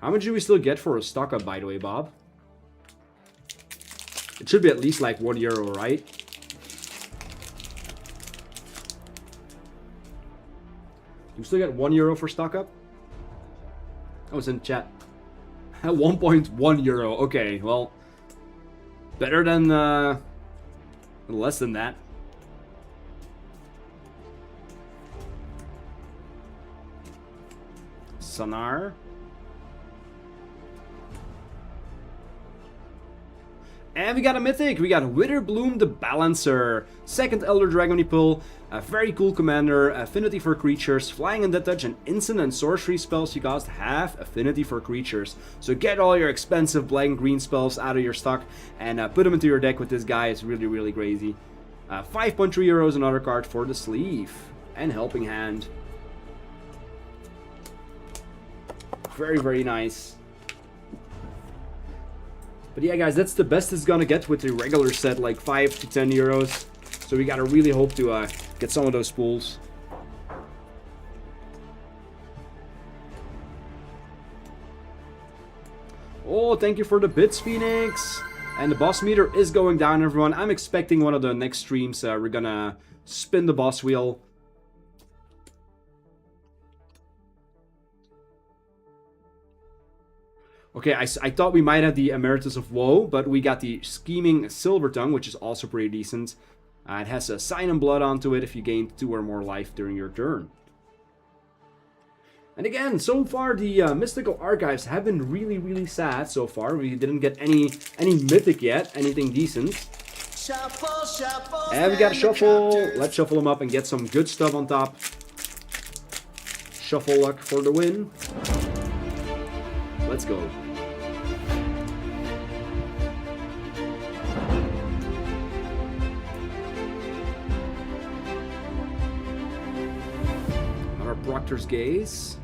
How much do we still get for a Stock Up, by the way, Bob? It should be at least like €1, right? Do we still get €1 for Stock Up? Oh, it's in chat. 1.1 euro. Okay, well, better than less than that. Sonar. And we got a Mythic. We got Witherbloom the Balancer. Second Elder Dragon we pull. A very cool commander. Affinity for creatures. Flying and Death Touch and instant and sorcery spells you cost have affinity for creatures. So get all your expensive black and green spells out of your stock and put them into your deck with this guy. It's really, really crazy. 5.3 euros, another card for the sleeve. And Helping Hand. Very, very nice. But yeah, guys, that's the best it's gonna get with the regular set, like 5 to 10 euros. So we gotta really hope to get some of those pools. Oh, thank you for the bits, Phoenix. And the boss meter is going down, everyone. I'm expecting one of the next streams. We're gonna spin the boss wheel. Okay, I thought we might have the Emeritus of Woe, but we got the Scheming Silver Tongue, which is also pretty decent. It has a Sign and Blood onto it if you gain 2 or more life during your turn. And again, so far the Mystical Archives have been really, really sad so far. We didn't get any Mythic yet, anything decent. Shuffle, shuffle, and we got Shuffle. Let's shuffle them up and get some good stuff on top. Shuffle luck for the win. Let's go. Another Proctor's Gaze.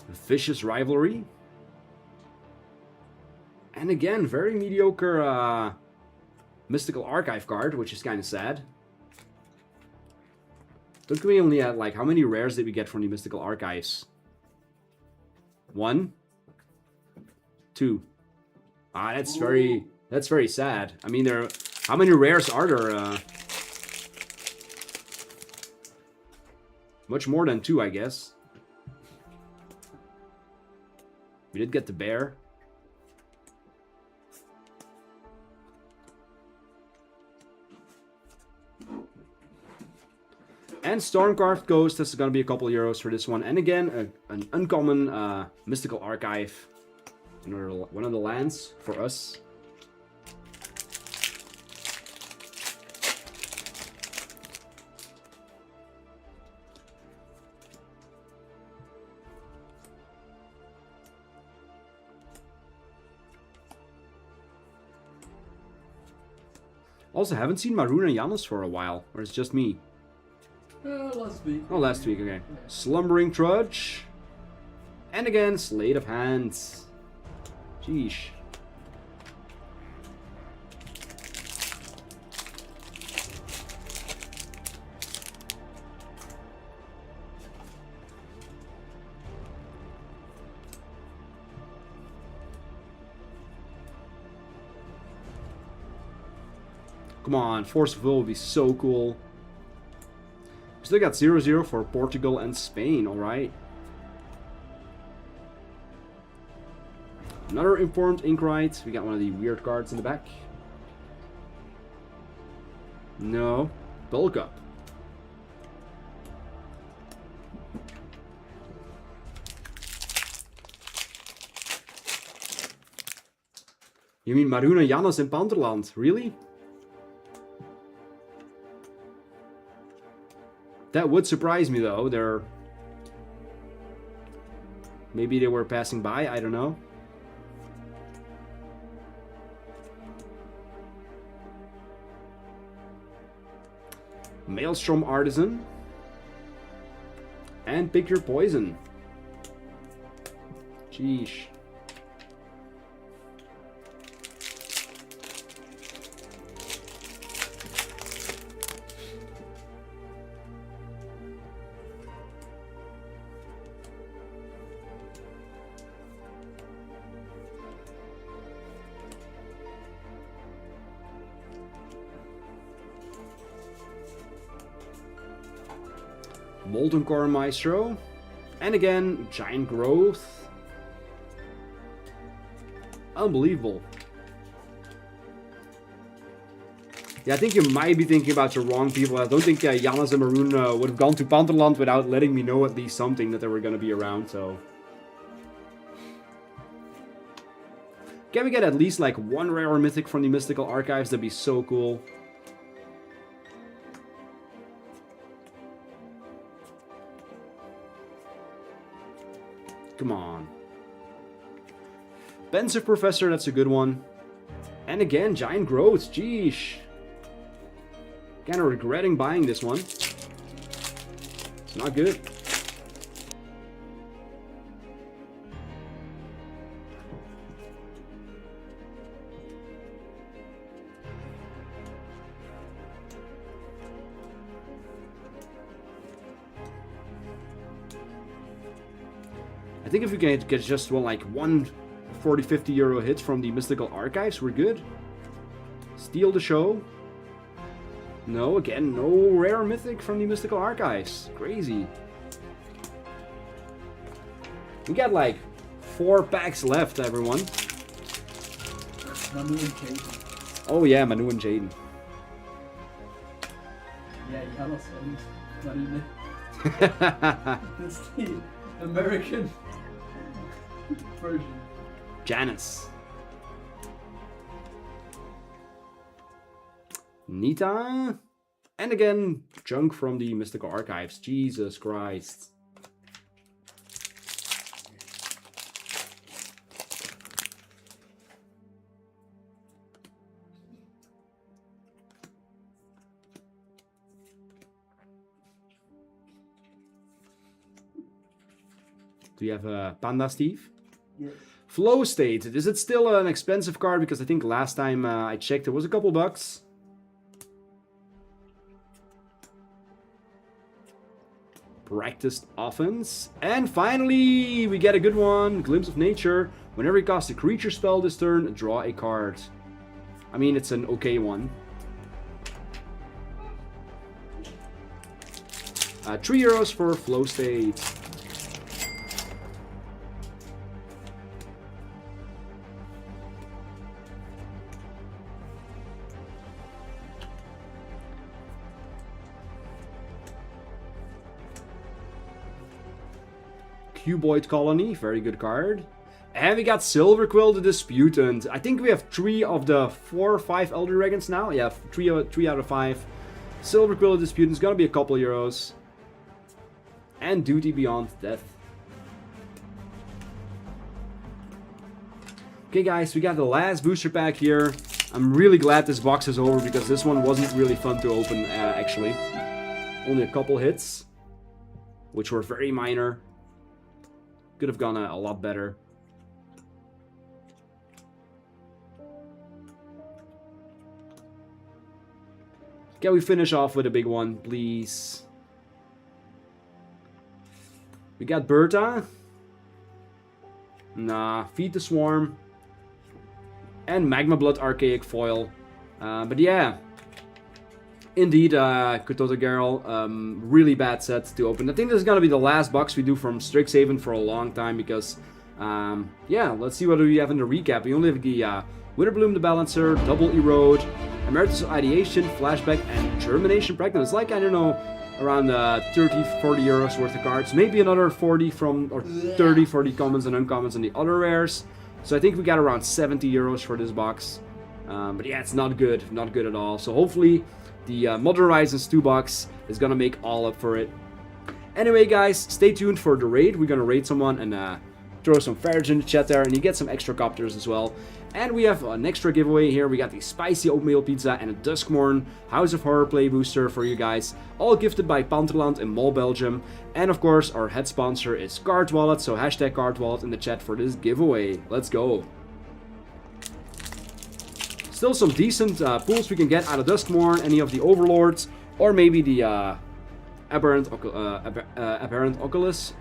Vicious Rivalry. And again, very mediocre Mystical Archive card, which is kind of sad. Look, we only had, like, how many rares did we get from the Mystical Archives? 1? 2. Ah, that's very sad. I mean, how many rares are there? Much more than 2, I guess. We did get the bear. And Stormcarved Ghost, this is going to be a couple euros for this one. And again, an uncommon Mystical Archive. One of the lands for us. Also, haven't seen Maroon and Janus for a while. Or it's just me. Last week. Oh, last week, okay. Slumbering Trudge. And again, Slate of Hands. Sheesh. Come on, Force of Will would be so cool. We still got 0-0 for Portugal and Spain, alright. Another Informed Inkrite. We got one of the weird cards in the back. No. Bulk Up. You mean Maruna Janos in Panterland? Really? That would surprise me though. Maybe they were passing by, I don't know. Maelstrom Artisan. And Pick Your Poison. Sheesh. Molten Core Maestro. And again, Giant Growth. Unbelievable. Yeah, I think you might be thinking about the wrong people. I don't think Janos and Maroon would have gone to Panterland without letting me know at least something that they were going to be around, so... Can we get at least like one rare or mythic from the Mystical Archives? That'd be so cool. Come on. Pensive Professor, that's a good one. And again, Giant Growth, jeesh. Kind of regretting buying this one. It's not good. I think if we can get just one 40-50 euro hit from the Mystical Archives, we're good. Steal the show. No, again, no rare mythic from the Mystical Archives. Crazy. We got like 4 packs left, everyone. Manu and Jaden. Oh yeah, Manu and Jaden. Yeah, Janos and Marine. That's the American version. Janice. Nita. And again, junk from the Mystical Archives. Jesus Christ. Do you have a Panda, Steve? Yes. Flow State. Is it still an expensive card? Because I think last time I checked it was a couple bucks. Practiced Offense. And finally, we get a good one. Glimpse of Nature. Whenever you cast a creature spell this turn, draw a card. I mean, it's an okay one. 3 euros for Flow State. Cuboid Colony, very good card. And we got Silverquill the Disputant. I think we have 3 of the 4 or 5 Elder Dragons now. Yeah, 3 out of 5. Silverquill the Disputant is gonna be a couple euros. And Duty Beyond Death. Okay guys, we got the last booster pack here. I'm really glad this box is over because this one wasn't really fun to open actually. Only a couple hits, which were very minor. Could have gone a lot better. Can we finish off with a big one, please? We got Berta. Nah, Feed the Swarm. And Magma Blood Archaic Foil. But yeah, Indeed, Kototo Geralt, really bad set to open. I think this is going to be the last box we do from Strixhaven for a long time because, yeah, let's see what we have in the recap. We only have the Witherbloom the Balancer, Double Erode, Emeritus Ideation, Flashback, and Germination Pregnant. It's like, I don't know, around 30, 40 euros worth of cards. Maybe another 40 from, or 30 for the commons and uncommons and the other rares. So I think we got around 70 euros for this box. But yeah, it's not good at all. So hopefully the Modern Horizons 2 box is gonna make all up for it. Anyway, guys, stay tuned for the raid. We're gonna raid someone and throw some fairs in the chat there, and you get some extra copters as well. And we have an extra giveaway here. We got the spicy oatmeal pizza and a Duskmorn House of Horror play booster for you guys, all gifted by Panterland in Mol, Belgium. And of course, our head sponsor is Card Wallet, so hashtag Card Wallet in the chat for this giveaway. Let's go. Still some decent pulls we can get out of Duskmorn, any of the Overlords, or maybe the Aberrant Oculus.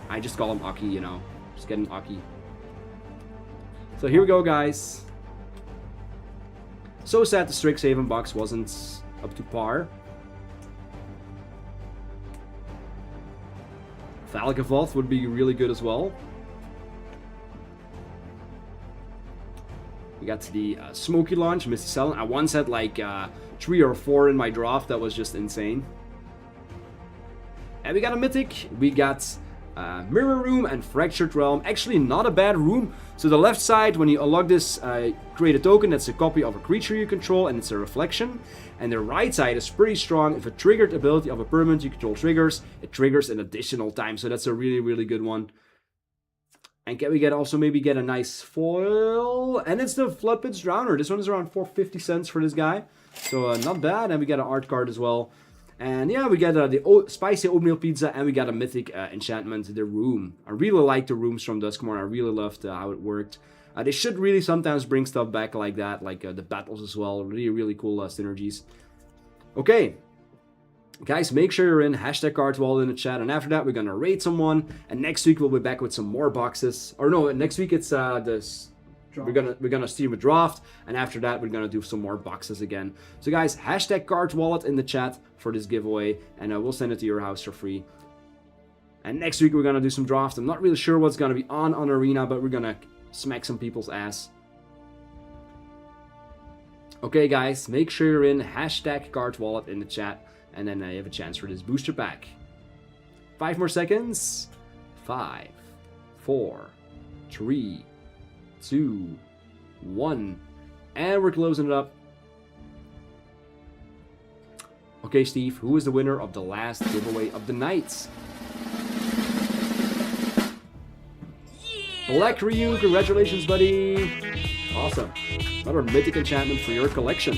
I just call him Aki, you know. Just getting Aki. So here we go, guys. So sad the Strixhaven box wasn't up to par. Valgavoth would be really good as well. We got the Smoky Launch, Misty Cell. I once had like 3 or 4 in my draft. That was just insane. And we got a Mythic. We got Mirror Room and Fractured Realm. Actually not a bad room. So the left side, when you unlock this, create a token that's a copy of a creature you control and it's a reflection. And the right side is pretty strong. If a triggered ability of a permanent you control triggers, it triggers an additional time. So that's a really, really good one. And can we get also maybe get a nice foil? And it's the Floodpits Drowner. This one is around 450 cents for this guy. So not bad. And we got an art card as well. And yeah, we got the spicy oatmeal pizza, and we got a mythic enchantment, the room. I really like the rooms from Duskmorn. I really loved how it worked. They should really sometimes bring stuff back like that, like the battles as well. Really, really cool synergies. Okay. Guys, make sure you're in hashtag Card Wallet in the chat, and after that we're gonna raid someone, and next week we'll be back with some more boxes. Or no, next week it's this. We're gonna stream a draft, and after that we're gonna do some more boxes again. So guys, hashtag Card Wallet in the chat for this giveaway, and we'll send it to your house for free. And next week we're gonna do some drafts. I'm not really sure what's gonna be on Arena, but we're gonna smack some people's ass. Okay, guys, make sure you're in hashtag Card Wallet in the chat. And then you have a chance for this booster pack. 5 more seconds. 5, 4, 3, 2, 1. And we're closing it up. Okay, Steve, who is the winner of the last giveaway of the night? Black Ryu, congratulations, buddy. Awesome. Another mythic enchantment for your collection.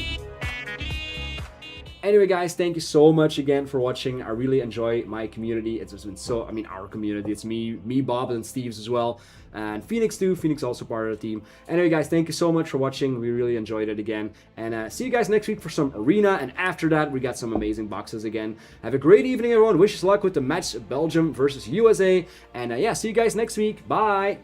Anyway, guys, thank you so much again for watching. I really enjoy my community. It's been so, I mean, our community. It's me, Bob, and Steve's as well. And Phoenix too. Phoenix also part of the team. Anyway, guys, thank you so much for watching. We really enjoyed it again. And see you guys next week for some Arena. And after that, we got some amazing boxes again. Have a great evening, everyone. Wish us luck with the match, Belgium versus USA. And yeah, see you guys next week. Bye.